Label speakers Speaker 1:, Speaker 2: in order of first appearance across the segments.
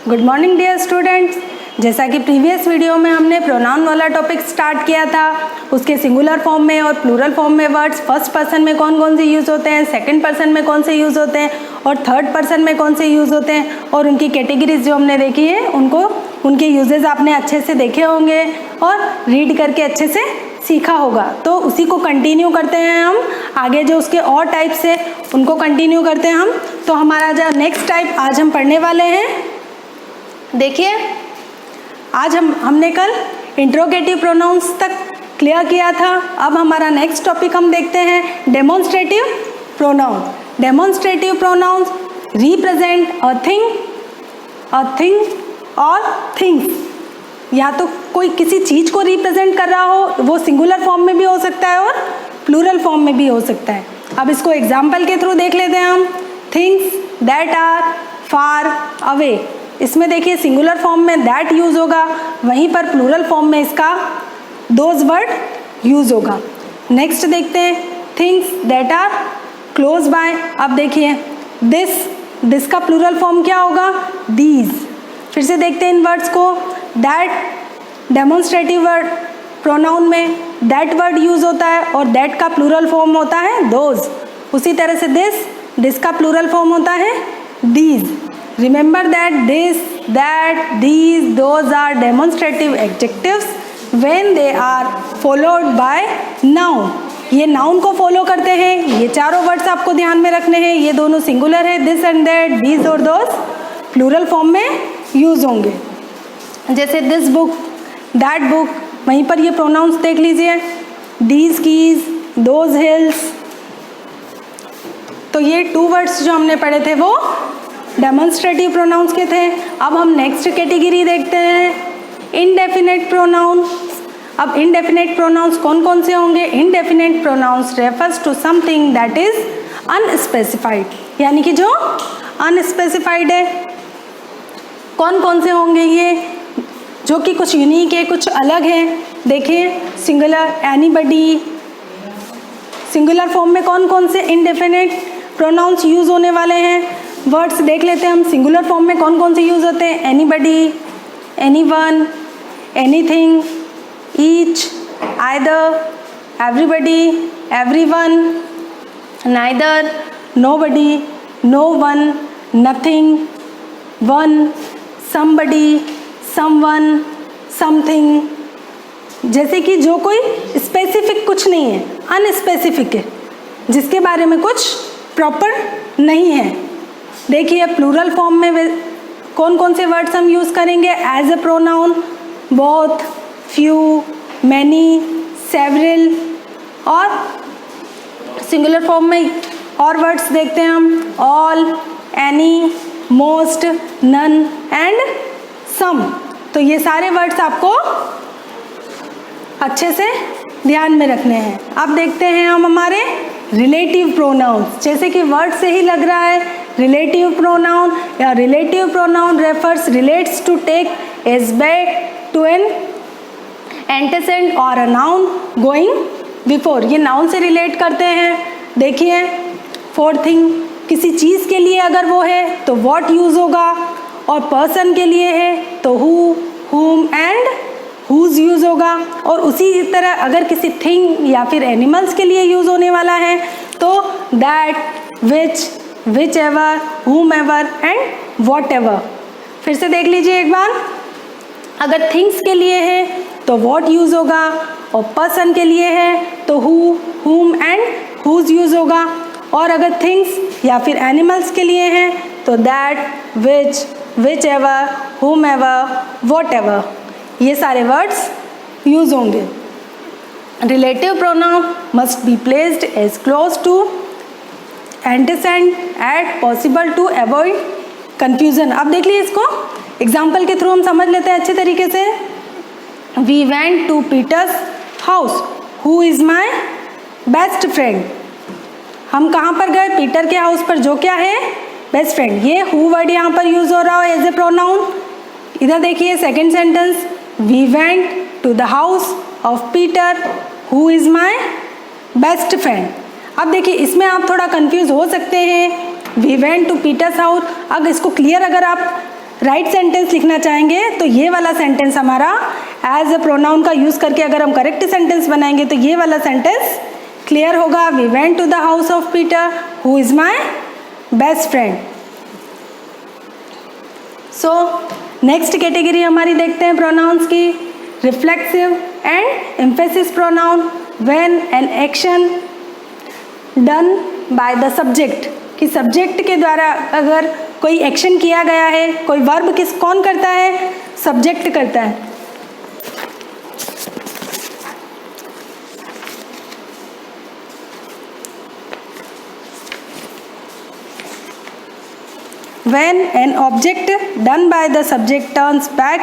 Speaker 1: Good morning dear students. जैसा कि previous video में हमने प्रोनाउन वाला टॉपिक स्टार्ट किया था, उसके सिंगुलर फॉर्म में और प्लूरल फॉर्म में वर्ड्स फर्स्ट पर्सन में कौन कौन से यूज़ होते हैं, सेकंड पर्सन में कौन से यूज़ होते हैं और थर्ड पर्सन में कौन से यूज़ होते हैं, और उनकी कैटेगरीज जो हमने देखी है उनके यूजेस आपने अच्छे से देखे होंगे और रीड करके अच्छे से सीखा होगा। तो उसी को कंटिन्यू करते हैं हम आगे, जो उसके और टाइप्स है उनको कंटिन्यू करते हैं हम। तो हमारा जो नेक्स्ट टाइप आज हम पढ़ने वाले हैं, देखिए आज हमने कल इंट्रोगेटिव प्रोनाउंस तक क्लियर किया था। अब हमारा नेक्स्ट टॉपिक हम देखते हैं demonstrative pronoun. Demonstrative pronouns represent a thing or things. या तो कोई किसी चीज़ को रिप्रेजेंट कर रहा हो, वो सिंगुलर फॉर्म में भी हो सकता है और प्लूरल फॉर्म में भी हो सकता है। अब इसको एग्जाम्पल के थ्रू देख लेते हैं हम। Things that are far away, इसमें देखिए सिंगुलर फॉर्म में दैट यूज़ होगा, वहीं पर प्लूरल फॉर्म में इसका दोज वर्ड यूज़ होगा। नेक्स्ट देखते हैं things that are close by. अब देखिए दिस का प्लूरल फॉर्म क्या होगा, दीज। फिर से देखते हैं इन वर्ड्स को। दैट डेमोन्स्ट्रेटिव वर्ड प्रोनाउन में दैट वर्ड यूज़ होता है और दैट का प्लूरल फॉर्म होता है दोज। उसी तरह से दिस का प्लूरल फॉर्म होता है these. Remember that this, that, these, those are demonstrative adjectives when they are followed by noun. ये noun को फॉलो करते हैं। ये चारों वर्ड्स आपको ध्यान में रखने हैं। ये दोनों सिंगुलर है, दिस एंड दैट, दीज और दोज प्लूरल फॉर्म में यूज होंगे। जैसे दिस बुक, दैट बुक, वहीं पर ये प्रोनाउंस देख लीजिए, दीज कीज, दोज हिल्स। तो ये टू वर्ड्स जो हमने पढ़े थे वो डेमोन्स्ट्रेटिव प्रोनाउंस के थे। अब हम नेक्स्ट कैटेगरी देखते हैं, इनडेफिनेट प्रोनाउन। अब इनडेफिनेट प्रोनाउंस कौन कौन से होंगे? Indefinite pronouns refers to something that is unspecified, यानी कि जो अनस्पेसिफाइड है। कौन कौन से होंगे ये, जो कि कुछ यूनिक है, कुछ अलग है? देखिए सिंगुलर एनीबडी। सिंगुलर फॉर्म में कौन कौन से इनडेफिनेट प्रोनाउंस यूज होने वाले हैं वर्ड्स देख लेते हैं हम। सिंगुलर फॉर्म में कौन कौन से यूज होते हैं? Anybody, anyone, anything, each, either, everybody, everyone, neither, nobody, no one, nothing, one, somebody, someone, something. जैसे कि जो कोई स्पेसिफिक कुछ नहीं है, अनस्पेसिफिक है, जिसके बारे में कुछ प्रॉपर नहीं है। देखिए प्लूरल फॉर्म में कौन कौन से वर्ड्स हम यूज़ करेंगे as a pronoun? Both, few, many, several. और सिंगुलर फॉर्म में और वर्ड्स देखते हैं हम, all, any, most, none and some. तो ये सारे वर्ड्स आपको अच्छे से ध्यान में रखने हैं। अब देखते हैं हम हमारे रिलेटिव प्रोनाउंस। जैसे कि वर्ड से ही लग रहा है, रिलेटिव प्रोनाउन या relative pronoun refers relates to take as back to an antecedent और अ नाउन गोइंग बिफोर। ये नाउन से रिलेट करते हैं। देखिए फोर थिंग, किसी चीज़ के लिए अगर वो है तो व्हाट यूज़ होगा, और पर्सन के लिए है तो who, whom and whose use होगा। और उसी तरह अगर किसी थिंग या फिर एनिमल्स के लिए यूज़ होने वाला है तो दैट, विच, विच एवर, हुम एवर एंड वॉट एवर। फिर से देख लीजिए एक बार। अगर थिंग्स के लिए है तो वॉट यूज़ होगा, और पर्सन के लिए है तो who, whom and whose use होगा। और अगर थिंग्स या फिर एनिमल्स के लिए है तो that, which, whichever, whomever, whatever. ये सारे वर्ड्स यूज होंगे। Relative pronoun must be placed as close to antecedent at possible to avoid confusion. अब देख लीजिए इसको एग्जाम्पल के थ्रू हम समझ लेते हैं अच्छे तरीके से। We went to Peter's house who is my best friend. हम कहाँ पर गए? पीटर के हाउस पर, जो क्या है? Best friend. ये हु वर्ड यहाँ पर यूज हो रहा है एज ए प्रोनाउन। इधर देखिए second sentence, we went to the house of Peter who is my best friend. अब देखिए इसमें आप थोड़ा कंफ्यूज हो सकते हैं। We went to Peter's house, अब इसको क्लियर अगर आप राइट सेंटेंस लिखना चाहेंगे तो ये वाला सेंटेंस हमारा एज अ प्रोनाउन का यूज़ करके अगर हम करेक्ट सेंटेंस बनाएंगे तो ये वाला सेंटेंस क्लियर होगा। We went to the house of Peter who is my best friend. So next category हमारी देखते हैं प्रोनाउंस की, reflexive and emphasis pronoun. When an action done by the subject, कि सब्जेक्ट के द्वारा अगर कोई एक्शन किया गया है, कोई वर्ब कौन करता है, सब्जेक्ट करता है। When an object done by the subject turns back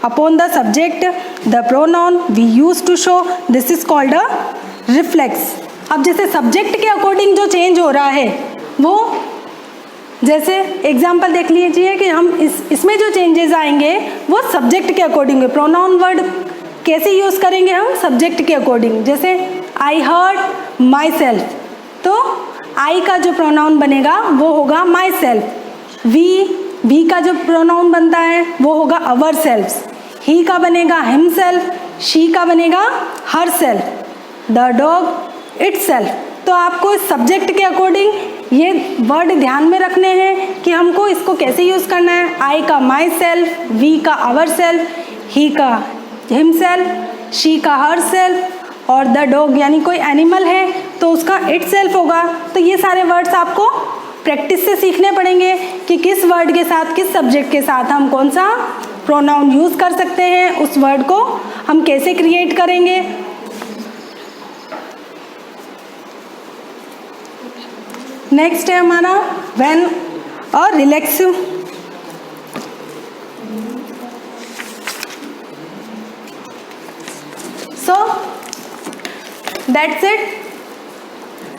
Speaker 1: upon the subject, the pronoun we use to show this is called a reflex। अब जैसे सब्जेक्ट के अकॉर्डिंग जो चेंज हो रहा है वो, जैसे एग्जाम्पल देख लीजिए कि हम इसमें जो चेंजेस आएंगे वो सब्जेक्ट के अकॉर्डिंग है। प्रोनाउन वर्ड कैसे यूज़ करेंगे हम, सब्जेक्ट के अकॉर्डिंग। जैसे आई हर्ट माई सेल्फ, तो आई का जो प्रोनाउन बनेगा वो होगा माई सेल्फ। वी का जो प्रोनाउन बनता है वो होगा अवर सेल्फ्स। ही का बनेगा हिम सेल्फ, शी का बनेगा her self, the dog it self. तो आपको इस सब्जेक्ट के अकॉर्डिंग ये वर्ड ध्यान में रखने हैं कि हमको इसको कैसे यूज़ करना है। आई का माई सेल्फ, वी का अवर सेल्फ, ही का हिम सेल्फ, शी का हर सेल्फ, और द डॉग यानी कोई एनिमल है तो उसका इट सेल्फ होगा। तो ये सारे वर्ड्स आपको प्रैक्टिस से सीखने पड़ेंगे कि किस वर्ड के साथ, किस सब्जेक्ट के साथ हम कौन सा प्रोनाउन यूज़ कर सकते हैं, उस वर्ड को हम कैसे क्रिएट करेंगे। नेक्स्ट है हमारा व्हेन और रिलैक्सिव। So that's it.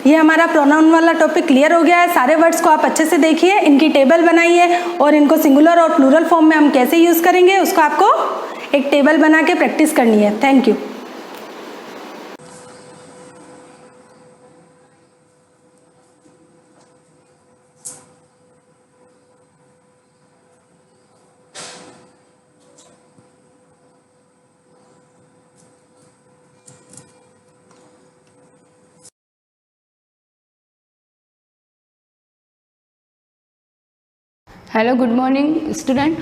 Speaker 1: ये हमारा प्रोनाउन वाला टॉपिक क्लियर हो गया है। सारे वर्ड्स को आप अच्छे से देखिए, इनकी टेबल बनाइए और इनको सिंगुलर और प्लूरल फॉर्म में हम कैसे यूज़ करेंगे उसको आपको एक टेबल बना के प्रैक्टिस करनी है। Thank you.
Speaker 2: Hello, good morning student.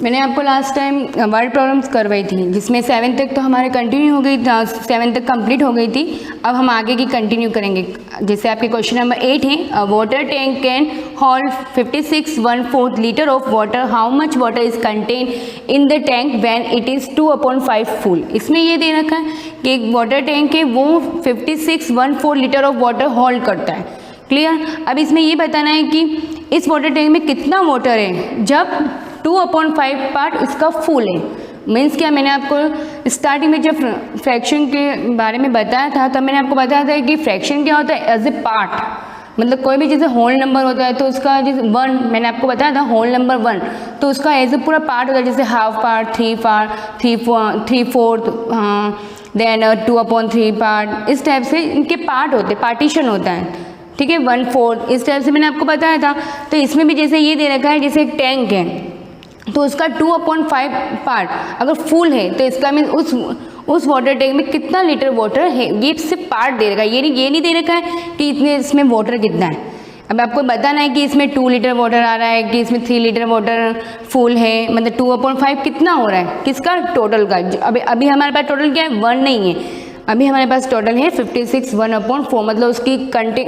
Speaker 2: मैंने आपको लास्ट टाइम वर्ड प्रॉब्लम्स करवाई थी जिसमें 7 तक तो हमारे कंटिन्यू हो गई, 7 तक कंप्लीट हो गई थी। अब हम आगे की कंटिन्यू करेंगे। जैसे आपके क्वेश्चन नंबर 8 है, water tank can hold 56 litre of water, how much water is contain in the tank when it is 2/5 full. इसमें ये दे रखा है कि एक वाटर टैंक है वो 56 लीटर ऑफ वाटर होल्ड करता है। क्लियर। अब इसमें ये बताना है कि इस वाटर टैंक में कितना वाटर है जब 2/5 पार्ट इसका फुल है। मीन्स क्या, मैंने आपको स्टार्टिंग में जब फ्रैक्शन के बारे में बताया था तब मैंने आपको बताया था कि फ्रैक्शन क्या होता है, एज ए पार्ट। मतलब कोई भी जैसे होल नंबर होता है तो उसका जैसे 1, मैंने आपको बताया था होल नंबर 1, तो उसका एज ए पूरा पार्ट होता है। जैसे हाफ पार्ट, 3/4, देन 2/3 पार्ट, इस टाइप से इनके पार्ट होते, पार्टीशन होता है। ठीक है, 1/4 इस टाइप से मैंने आपको बताया था। तो इसमें भी जैसे ये दे रखा है, जैसे एक टैंक है तो उसका 2/5 पार्ट अगर फुल है तो इसका मीन उस वाटर टैंक में कितना लीटर वाटर है, ये सिर्फ पार्ट दे रखा है। ये नहीं दे रखा है कि इतने इसमें वाटर कितना है। अब आपको बताना है कि इसमें 2 लीटर वाटर आ रहा है कि इसमें 3 लीटर वाटर फुल है, मतलब 2/5 कितना हो रहा है, किसका, टोटल का। अभी हमारे पास टोटल क्या है, 1 नहीं है। अभी हमारे पास टोटल है 56 1/4, मतलब उसकी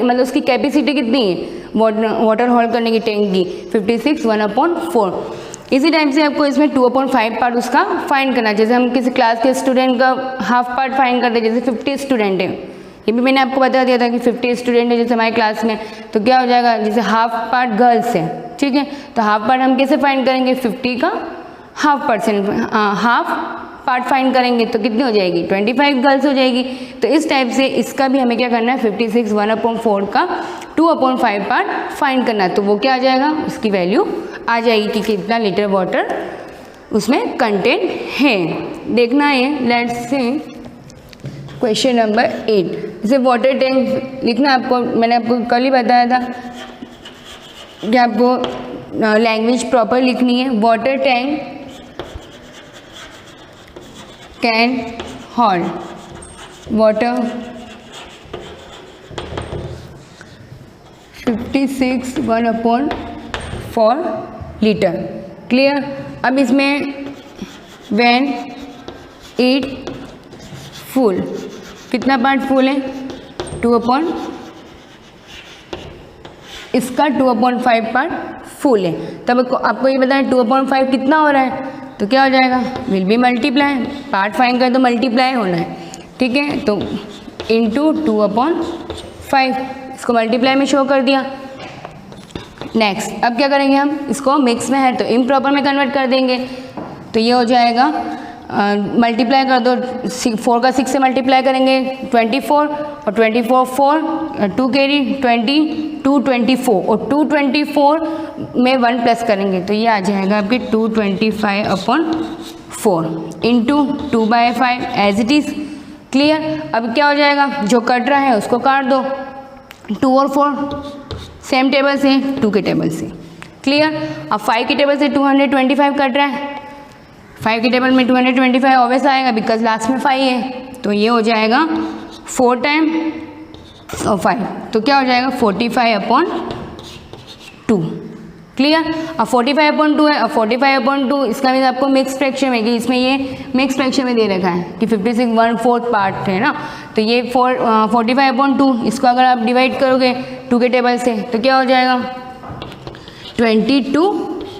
Speaker 2: मतलब उसकी कैपेसिटी कितनी है वाटर होल्ड करने की टैंक की, 56 1/4। इसी टाइप से आपको इसमें 2/5 पार्ट उसका फाइंड करना है। जैसे हम किसी क्लास के स्टूडेंट का हाफ पार्ट फाइंड करते हैं, जैसे 50 स्टूडेंट है, ये भी मैंने आपको बता दिया था कि 50 स्टूडेंट है जैसे हमारी क्लास में, तो क्या हो जाएगा, जैसे हाफ पार्ट गर्ल्स है, ठीक है, तो हाफ पार्ट हम कैसे फाइंड करेंगे, 50 का हाफ पार्ट फाइंड करेंगे तो कितनी हो जाएगी, 25 गर्ल्स हो जाएगी। तो इस टाइप से इसका भी हमें क्या करना है, 56 1/4 का 2/5 पार्ट फाइंड करना है। तो वो क्या आ जाएगा, उसकी वैल्यू आ जाएगी कि कितना लीटर वाटर उसमें कंटेंट है। देखना है, लेट्स से क्वेश्चन नंबर 8। जैसे वाटर टैंक लिखना आपको, मैंने आपको कल ही बताया था कि आपको लैंग्वेज प्रॉपर लिखनी है। Water tank can hold water 56 1/4 litre. Clear. अब इसमें व्हेन इट फुल, कितना पार्ट फुल है? 2/, इसका 2/5 पार्ट फुल है। तब आपको ये बताया 2/5 कितना हो रहा है, तो क्या हो जाएगा? Will be multiply, part find करें तो मल्टीप्लाई होना है, ठीक है। तो इंटू 2/5 इसको मल्टीप्लाई में शो कर दिया। नेक्स्ट अब क्या करेंगे हम, इसको मिक्स में है तो इम्प्रॉपर में कन्वर्ट कर देंगे। तो ये हो जाएगा मल्टीप्लाई कर दो, 4 का 6 से मल्टीप्लाई करेंगे 24 और 24 4 2 कैरी 20 224 और 224 में 1 प्लस करेंगे तो ये आ जाएगा आपके 225/4 into 2/5 as it is. Clear. अब क्या हो जाएगा, जो कट रहा है उसको काट दो, 2 और 4 सेम टेबल से, 2 के टेबल से। क्लियर। अब 5 के टेबल से 225 कट रहा है, 5 के टेबल में 225 ऑब्वियस आएगा बिकॉज लास्ट में 5 है, तो ये हो जाएगा 4 टाइम और 5, तो क्या हो जाएगा 45/2। क्लियर। अब 45/2 है, अब 45/2 इसका मीन आपको मिक्स फ्रैक्शन में कि इसमें ये मिक्स फ्रैक्शन में दे रखा है कि 56 1/4 पार्ट है ना, तो ये 45/2 इसको अगर आप डिवाइड करोगे 2 के टेबल से तो क्या हो जाएगा 22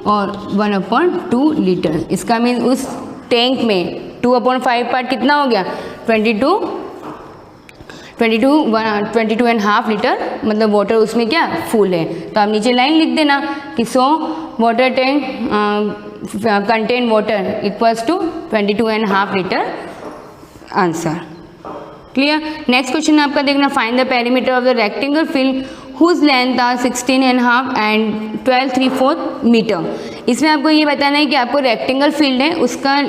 Speaker 2: और 1/2 लीटर। इसका मीन उस टैंक में 2/5 पार्ट कितना हो गया 22.5 लीटर, मतलब वाटर उसमें क्या फुल है। तो आप नीचे लाइन लिख देना कि so water tank contain water equals to 22.5 litre. Answer. Clear. Next question आपका देखना, find the perimeter of the rectangle field whose length are 16.5 and 12.75 metre. इसमें आपको ये बताना है कि आपको रेक्टेंगल फील्ड है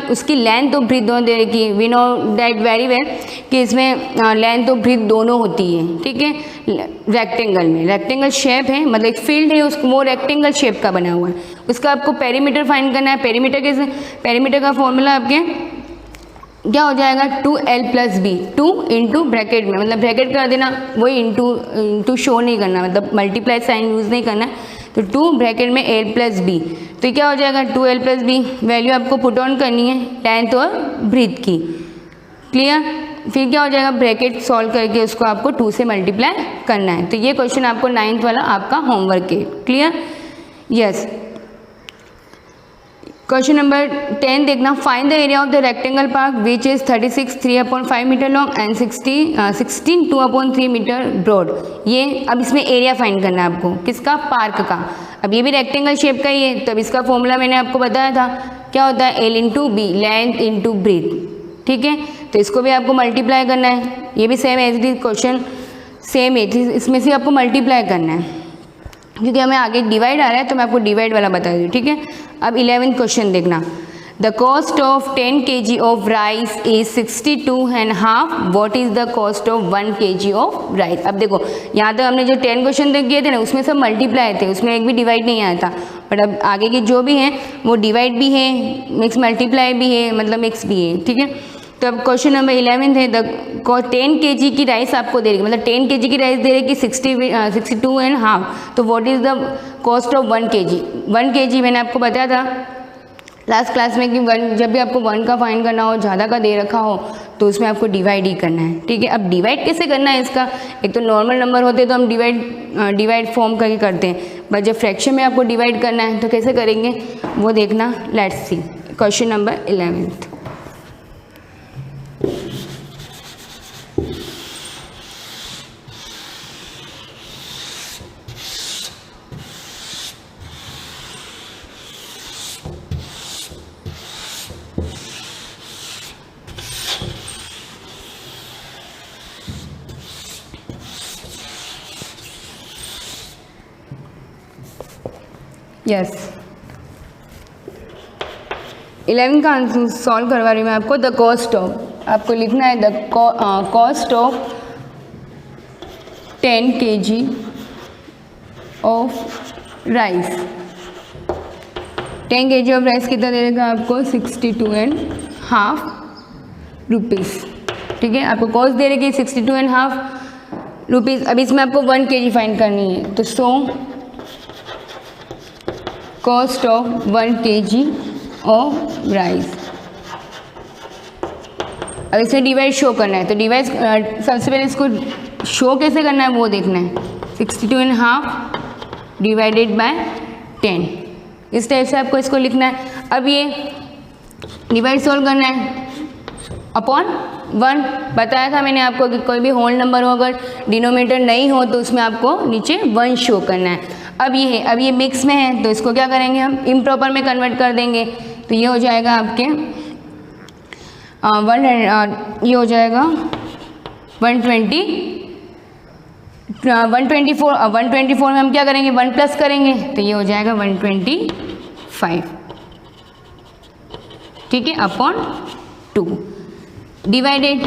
Speaker 2: उसकी लेंथ और ब्रीथ दोनों दे रखी। We know that very well कि इसमें लेंथ और ब्रीथ दोनों होती है, ठीक है। रेक्टेंगल में रेक्टेंगल शेप है, मतलब एक फील्ड है उसको, वो रेक्टेंगल शेप का बना हुआ है, उसका आपको पेरीमीटर फाइंड करना है। पेरीमीटर का फॉर्मूला आपके क्या हो जाएगा 2l+b, 2 इंटू ब्रैकेट में, मतलब ब्रैकेट कर देना, वही इंटू शो नहीं करना, मतलब मल्टीप्लाई साइन यूज़ नहीं करना, तो 2 ब्रैकेट में l+b, तो क्या हो जाएगा 2l+b। वैल्यू आपको पुट ऑन करनी है लेंथ और ब्रीथ की। क्लियर। फिर क्या हो जाएगा, ब्रैकेट सॉल्व करके उसको आपको 2 से मल्टीप्लाई करना है। तो ये क्वेश्चन आपको 9th वाला आपका होमवर्क है। क्लियर। यस। क्वेश्चन नंबर 10 देखना, find the area of the rectangle park which is 36 3/5 metre long and 16 2/3 metre broad. ये अब इसमें एरिया फाइंड करना है आपको, किसका, पार्क का। अब ये भी रेक्टेंगल शेप का ही है, तब इसका फॉर्मूला मैंने आपको बताया था, क्या होता है L × B, length into breadth, ठीक है। तो इसको भी आपको मल्टीप्लाई करना है, ये भी same as it question same है, इसमें से आपको मल्टीप्लाई करना है क्योंकि हमें आगे डिवाइड आ रहा है, तो मैं आपको डिवाइड वाला बता दूँ, ठीक है। अब 11th क्वेश्चन देखना, the cost of 10 kg of rice is 62.5, what is the cost of 1 kg of rice. अब देखो यहाँ तक हमने जो 10 क्वेश्चन तक किए थे ना, उसमें सब मल्टीप्लाई थे, उसमें एक भी डिवाइड नहीं आया था, बट अब आगे के जो भी हैं वो डिवाइड भी है, मिक्स मल्टीप्लाई भी है, मतलब मिक्स भी है, ठीक है। तो अब क्वेश्चन नंबर 11 है, 10 kg की राइस आपको दे रही, मतलब 10 kg की राइस दे रही कि 62.5, तो what is the cost of 1 kg। 1 kg मैंने आपको बताया था लास्ट क्लास में कि जब भी आपको 1 का फाइंड करना हो, ज़्यादा का दे रखा हो, तो उसमें आपको डिवाइड ही करना है, ठीक है। अब डिवाइड कैसे करना है इसका, एक तो नॉर्मल नंबर होते तो हम डिवाइड फॉर्म करके करते हैं, बट जब फ्रैक्शन में आपको डिवाइड करना है तो कैसे करेंगे वो देखना। Let's see question number 11th। Yes 11 का आंसर सॉल्व करवा रही हूँ मैं आपको। द कॉस्ट ऑफ, आपको लिखना है the cost of 10 kg of rice 10 kg of rice कितना दे देगा आपको 62.5 रुपीज़। ठीक है, आपको कॉस्ट दे रही है 62.5 रुपीज़। अब इसमें आपको 1 kg फाइंड करनी है, तो so cost of 1 kg of rice. अब इसे डिवाइड शो करना है, तो डिवाइड सबसे पहले इसको शो कैसे करना है वो देखना है। 62.5 डिवाइडेड बाय 10, इस टाइप से आपको इसको लिखना है। अब ये डिवाइड सोल्व करना है अपॉन 1। बताया था मैंने आपको कि कोई भी होल नंबर हो अगर डिनोमिनेटर नहीं हो तो उसमें आपको नीचे 1 शो करना है। अब ये है, अब ये मिक्स में है तो इसको क्या करेंगे हम इम्प्रॉपर में कन्वर्ट कर देंगे। तो ये हो जाएगा आपके ये हो जाएगा 124 में हम क्या करेंगे 1 प्लस करेंगे, तो ये हो जाएगा 125। ठीक है, अपॉन 2 डिवाइडेड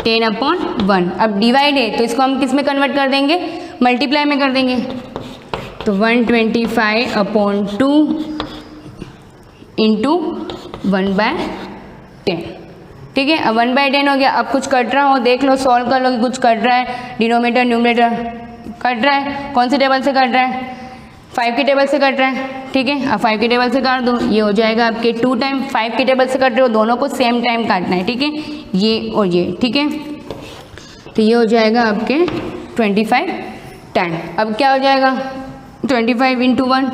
Speaker 2: 10 अपॉन 1। अब डिवाइड है तो इसको हम किस में कन्वर्ट कर देंगे, मल्टीप्लाई में कर देंगे। तो 125 अपॉन 2 इंटू 1/10। ठीक है, अब 1/10 हो गया। अब कुछ कट रहा हो देख लो, सॉल्व कर लो कि कुछ कट रहा है, डिनोमिनेटर न्यूमरेटर कट रहा है। कौन से टेबल से कट रहा है, 5 के टेबल से कट रहा है। ठीक है, अब 5 के टेबल से काट दो, ये हो जाएगा आपके 2 टाइम। 5 के टेबल से कट रहे हो, दोनों को सेम टाइम काटना है। ठीक है, ये और ये। ठीक है, तो ये हो जाएगा आपके 25 टाइम। अब क्या हो जाएगा 25 इंटू 1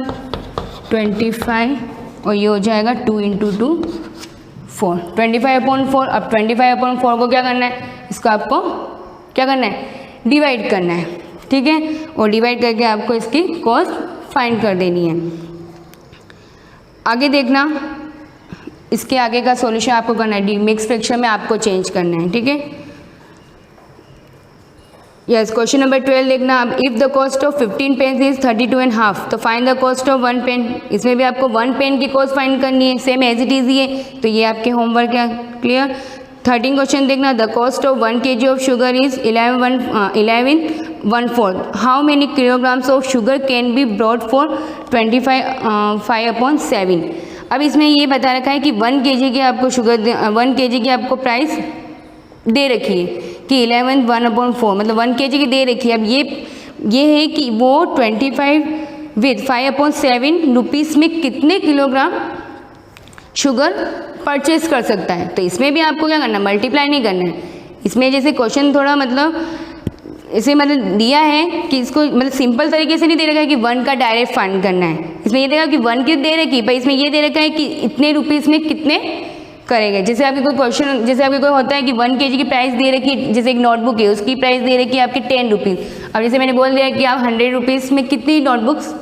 Speaker 2: 25 और ये हो जाएगा 2 इंटू 2 4 25/4। अब 25/4 को क्या करना है, इसको आपको क्या करना है डिवाइड करना है। ठीक है, और डिवाइड करके आपको इसकी कॉस्ट फाइंड कर देनी है। आगे देखना, इसके आगे का सॉल्यूशन आपको करना है, मिक्स फ्रैक्शन में आपको चेंज करना है। ठीक है, यस। क्वेश्चन नंबर 12 देखना। अब if the cost of 15 pen is 32.5 तो find the cost of 1 pen. इसमें भी आपको 1 पेन की कॉस्ट फाइंड करनी है, सेम एज इट इज ही है। तो ये आपके होमवर्क है, क्लियर। 13 क्वेश्चन देखना। The cost of 1 kg of sugar is 11/4। How many kilograms of sugar can be brought for 25/7। अब इसमें ये बता रखा है कि 1 kg की आपको शुगर 1 kg की आपको प्राइस दे रखी है कि 11/1/4 मतलब 1 kg की दे रखी है। अब ये है कि वो 25/5/7 रुपीज़ में कितने किलोग्राम शुगर परचेज कर सकता है। तो इसमें भी आपको क्या करना है, मल्टीप्लाई नहीं करना है। इसमें जैसे क्वेश्चन थोड़ा मतलब इसे मतलब दिया है कि इसको मतलब सिंपल तरीके से नहीं दे रखा है कि 1 का डायरेक्ट फाइंड करना है। इसमें ये देखा कि 1 की दे रखी, पर इसमें ये दे रखा है कि इतने रुपीज़ में कितने करेंगे। जैसे आपके कोई क्वेश्चन, जैसे आपके कोई होता है कि 1 kg की प्राइस दे रखी है, जैसे एक नोटबुक है उसकी प्राइस दे रखी है आपकी 10 रुपीज़। अब जैसे मैंने बोल दिया कि आप 100 रुपीज़ में कितनी नोटबुक्स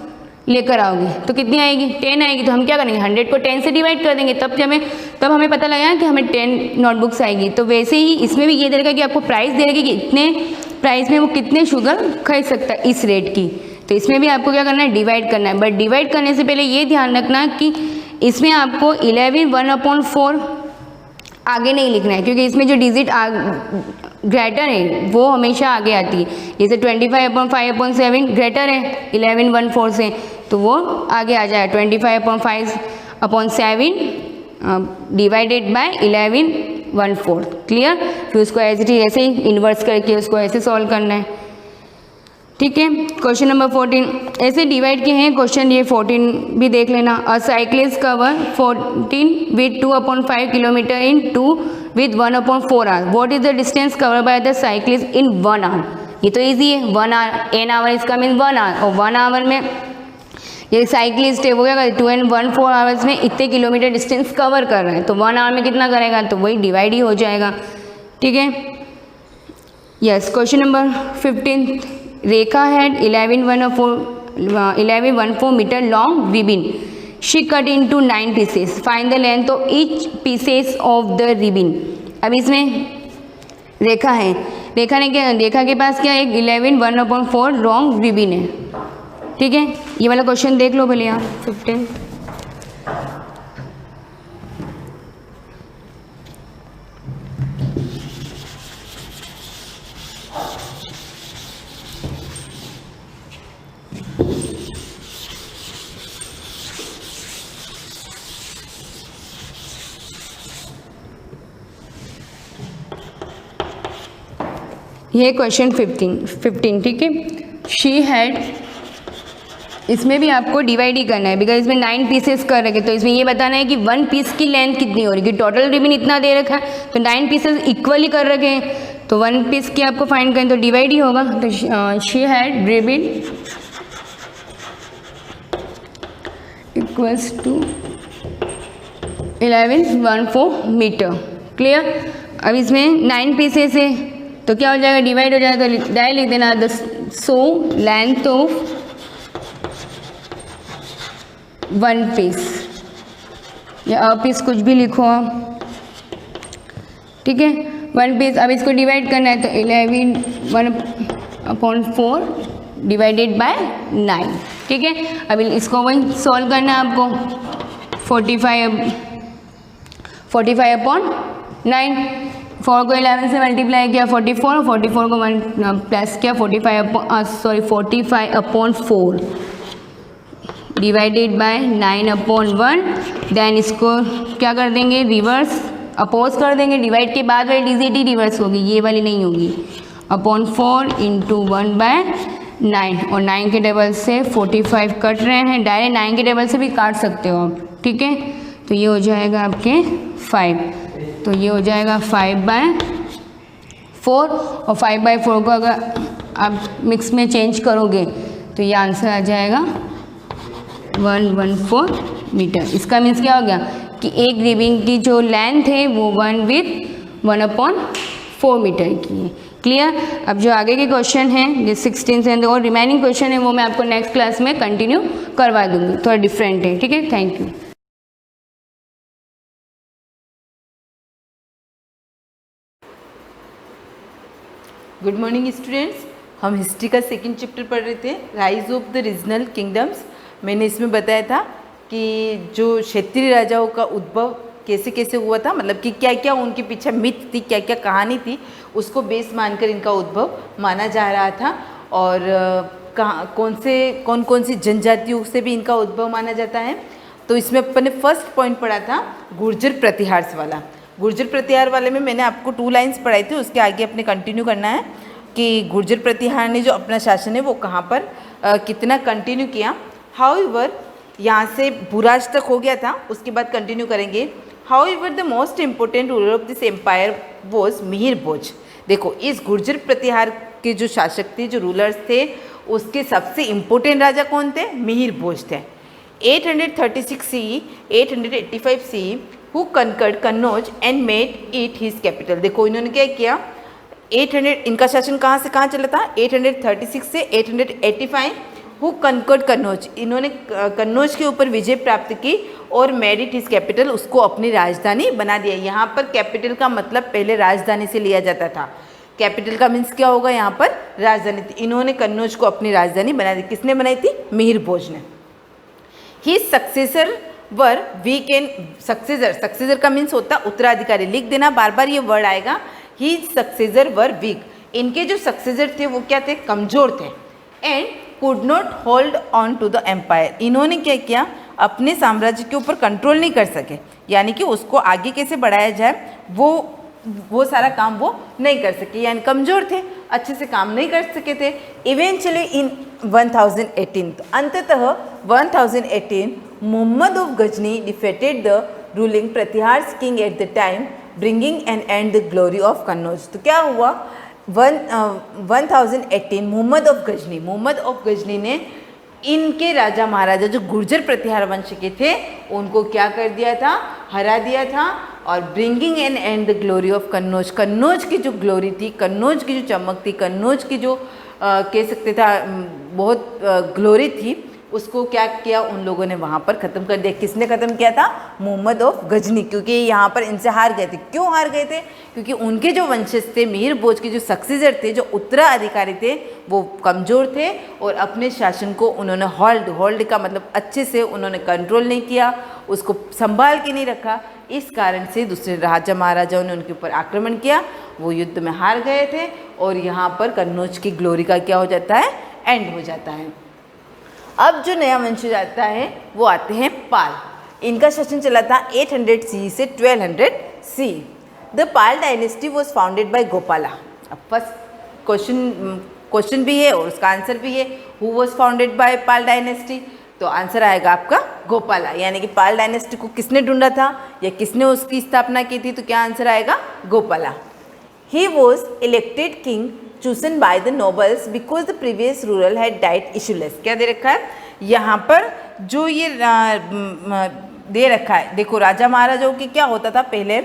Speaker 2: लेकर आओगे तो कितनी आएगी 10 आएगी। तो हम क्या करेंगे 100 को 10 से डिवाइड कर देंगे, तब हमें पता लगा कि हमें 10 नोटबुक्स आएगी। तो वैसे ही इसमें भी ये दे रखा कि आपको प्राइस दे रखी कि इतने प्राइस में वो कितने शुगर खरीद सकता है इस रेट की। तो इसमें भी आपको क्या करना है डिवाइड करना है। बट डिवाइड करने से पहले ये ध्यान रखना कि इसमें आपको 11/1/4 आगे नहीं लिखना है, क्योंकि इसमें जो डिजिट ग्रेटर है वो हमेशा आगे आती है। जैसे 25/5/7 ग्रेटर है 11/1/4 से, तो वो आगे आ जाए 25/5/7 डिवाइडेड बाय 11/1/4। क्लियर। फिर उसको ऐसे ही इन्वर्स करके उसको ऐसे सॉल्व करना है। ठीक है, क्वेश्चन नंबर 14 ऐसे डिवाइड किए हैं क्वेश्चन। ये 14 भी देख लेना। अ cyclist cover 14 with 2/5 kilometre in 2 with 1/4 hours. What is the distance covered by the cyclist in 1 hour? ये तो इजी है, 1 hour n hour इसका मीन 1 hour, और 1 hour में ये साइक्लिस्ट है वो क्या करे 2.14 आवर्स में इतने किलोमीटर डिस्टेंस कवर कर रहा है। तो 1 hour में कितना करेगा, तो वही डिवाइड ही हो जाएगा। ठीक है, yes. Question number 15 Rekha had 11/14 metre long ribbon. She cut into 9 pieces. Find the length of each pieces of the ribbon. अब इसमें रेखा है, रेखा के पास क्या है 11/1/4 लॉन्ग रिबिन है। ठीक है, ये वाला क्वेश्चन देख लो भले आप 15। ये क्वेश्चन 15 ठीक है। शी हैड, इसमें भी आपको डिवाइड ही करना है बिकॉज इसमें 9 पीसेस कर रखे, तो इसमें ये बताना है कि 1 पीस की लेंथ कितनी हो रही है, टोटल रिबन इतना दे रखा है तो 9 पीसेस इक्वली कर रखे हैं, तो 1 पीस की आपको फाइंड करें तो डिवाइड ही होगा। तो she had ribbon equals to 1114 metre. Clear. अब इसमें 9 पीसेस है तो क्या हो जाएगा, डिवाइड हो जाएगा, तो डायरेक्ट लिख देना सो लेंथ ऑफ 1 पीस या अ पीस कुछ भी लिखो आप, ठीक है। 1 पीस, अब इसको डिवाइड करना है तो 11/4 डिवाइडेड बाय 9, ठीक है। अब इसको वही सॉल्व करना है आपको, 45/9, 4 को 11 से मल्टीप्लाई किया 44, 44 को 1 प्लस किया 45/4 डिवाइडेड बाय 9/1। देन इसको क्या कर देंगे, रिवर्स अपोज कर देंगे, डिवाइड के बाद वाली डिजिट ही रिवर्स होगी, ये वाली नहीं होगी। /4 × 1/9 और 9 के टेबल से 45 कट रहे हैं, डायरेक्ट 9 के टेबल से भी काट सकते हो आप, ठीक है। तो ये हो जाएगा आपके 5, तो ये हो जाएगा 5/4 और 5/4 को अगर आप मिक्स में चेंज करोगे तो ये आंसर आ जाएगा 114 मीटर। इसका मीन्स क्या हो गया कि एक रिबिन की जो लेंथ है वो 1/4 मीटर की है। क्लियर। अब जो आगे के क्वेश्चन हैं जो 16 से और रिमेनिंग क्वेश्चन है वो मैं आपको नेक्स्ट क्लास में कंटिन्यू करवा दूंगी, थोड़ा डिफरेंट है, ठीक है। Thank you.
Speaker 3: Good morning students, हम हिस्ट्री का सेकंड चैप्टर पढ़ रहे थे, rise of the regional kingdoms. मैंने इसमें बताया था कि जो क्षेत्रीय राजाओं का उद्भव कैसे कैसे हुआ था, मतलब कि क्या क्या उनके पीछे मिथ थी, क्या क्या कहानी थी, उसको बेस मानकर इनका उद्भव माना जा रहा था। और कौन कौन सी जनजातियों से भी इनका उद्भव माना जाता है। तो इसमें अपन ने फर्स्ट पॉइंट पढ़ा था गुर्जर प्रतिहार वाला। गुर्जर प्रतिहार वाले में मैंने आपको 2 लाइन्स पढ़ाई थी, उसके आगे अपने कंटिन्यू करना है कि गुर्जर प्रतिहार ने जो अपना शासन है वो कहाँ पर कितना कंटिन्यू किया। हाउएवर यहाँ से बुराज तक हो गया था, उसके बाद कंटिन्यू करेंगे। However the most important ruler of this empire was Mihir Bhoj. देखो इस गुर्जर प्रतिहार के जो शासक थे, जो रूलर्स थे, उसके सबसे इम्पोर्टेंट राजा कौन थे, मिहिर भोज थे। 836 CE 885 CE who conquered Kannauj and made it his capital. देखो इन्होंने क्या किया, 800 इनका शासन कहाँ से कहाँ चला था, 836 से 885। हु कनकर्ड कन्नौज, इन्होंने कन्नौज के ऊपर विजय प्राप्त की और मेड इट हिज कैपिटल, उसको अपनी राजधानी बना दिया। यहाँ पर कैपिटल का मतलब पहले राजधानी से लिया जाता था। कैपिटल का मीन्स क्या होगा, यहाँ पर राजधानी थी। इन्होंने कन्नौज को अपनी राजधानी बना दी। किसने बनाई थी, मिहिर भोज ने। His successor were weak and successor का मीन्स होता उत्तराधिकारी। लिख देना, बार बार ये वर्ड आएगा। ही सक्सेसर वर वीक, इनके जो सक्सेसर थे वो क्या थे, कमजोर थे। And could not hold on to the empire, इन्होंने क्या किया, अपने साम्राज्य के ऊपर कंट्रोल नहीं कर सके, यानी कि उसको आगे कैसे बढ़ाया जाए वो सारा काम वो नहीं कर सके, यानी कमजोर थे, अच्छे से काम नहीं कर सके थे। इवेंचुअली इन 1018, तो अंततः 1018 Mohammad of Ghazni defeated the ruling Pratiharas king at the time, bringing an end the glory of Kannauj. तो क्या हुआ, 1018 मोहम्मद ऑफ गजनी ने इनके राजा महाराजा जो गुर्जर प्रतिहार वंश के थे उनको क्या कर दिया था, हरा दिया था। और bringing an end the glory of Kannauj, Kannauj की जो ग्लोरी थी, कन्नौज की जो चमक थी, कन्नौज की जो कह सकते था बहुत ग्लोरी थी, उसको क्या किया उन लोगों ने वहाँ पर ख़त्म कर दिया। किसने ख़त्म किया था, मोहम्मद ऑफ गजनी, क्योंकि यहाँ पर इनसे हार गए थे। क्यों हार गए थे, क्योंकि उनके जो वंशज थे, मिहिर भोज के जो सक्सेसर थे, जो उत्तराधिकारी थे, वो कमज़ोर थे और अपने शासन को उन्होंने होल्ड का मतलब अच्छे से उन्होंने कंट्रोल नहीं किया, उसको संभाल के नहीं रखा। इस कारण से दूसरे राजा महाराजाओं ने उनके ऊपर आक्रमण किया, वो युद्ध में हार गए थे और यहाँ पर कन्नौज की ग्लोरी का क्या हो जाता है, एंड हो जाता है। अब जो नया वंशज आता है वो आते हैं पाल। इनका शासन चला था 800 CE से 1200 CE। The Pal dynasty was founded by Gopala. अब फर्स्ट क्वेश्चन भी है और उसका आंसर भी है। Who was founded by Pal dynasty, तो आंसर आएगा आपका गोपाला, यानी कि पाल डायनेस्टी को किसने ढूंढा था या किसने उसकी स्थापना की थी, तो क्या आंसर आएगा Gopala. He was elected king chosen by the nobles because the previous ruler had died issueless. क्या दे रखा है यहाँ पर, जो ये दे रखा है, देखो राजा महाराजाओं की क्या होता था, पहले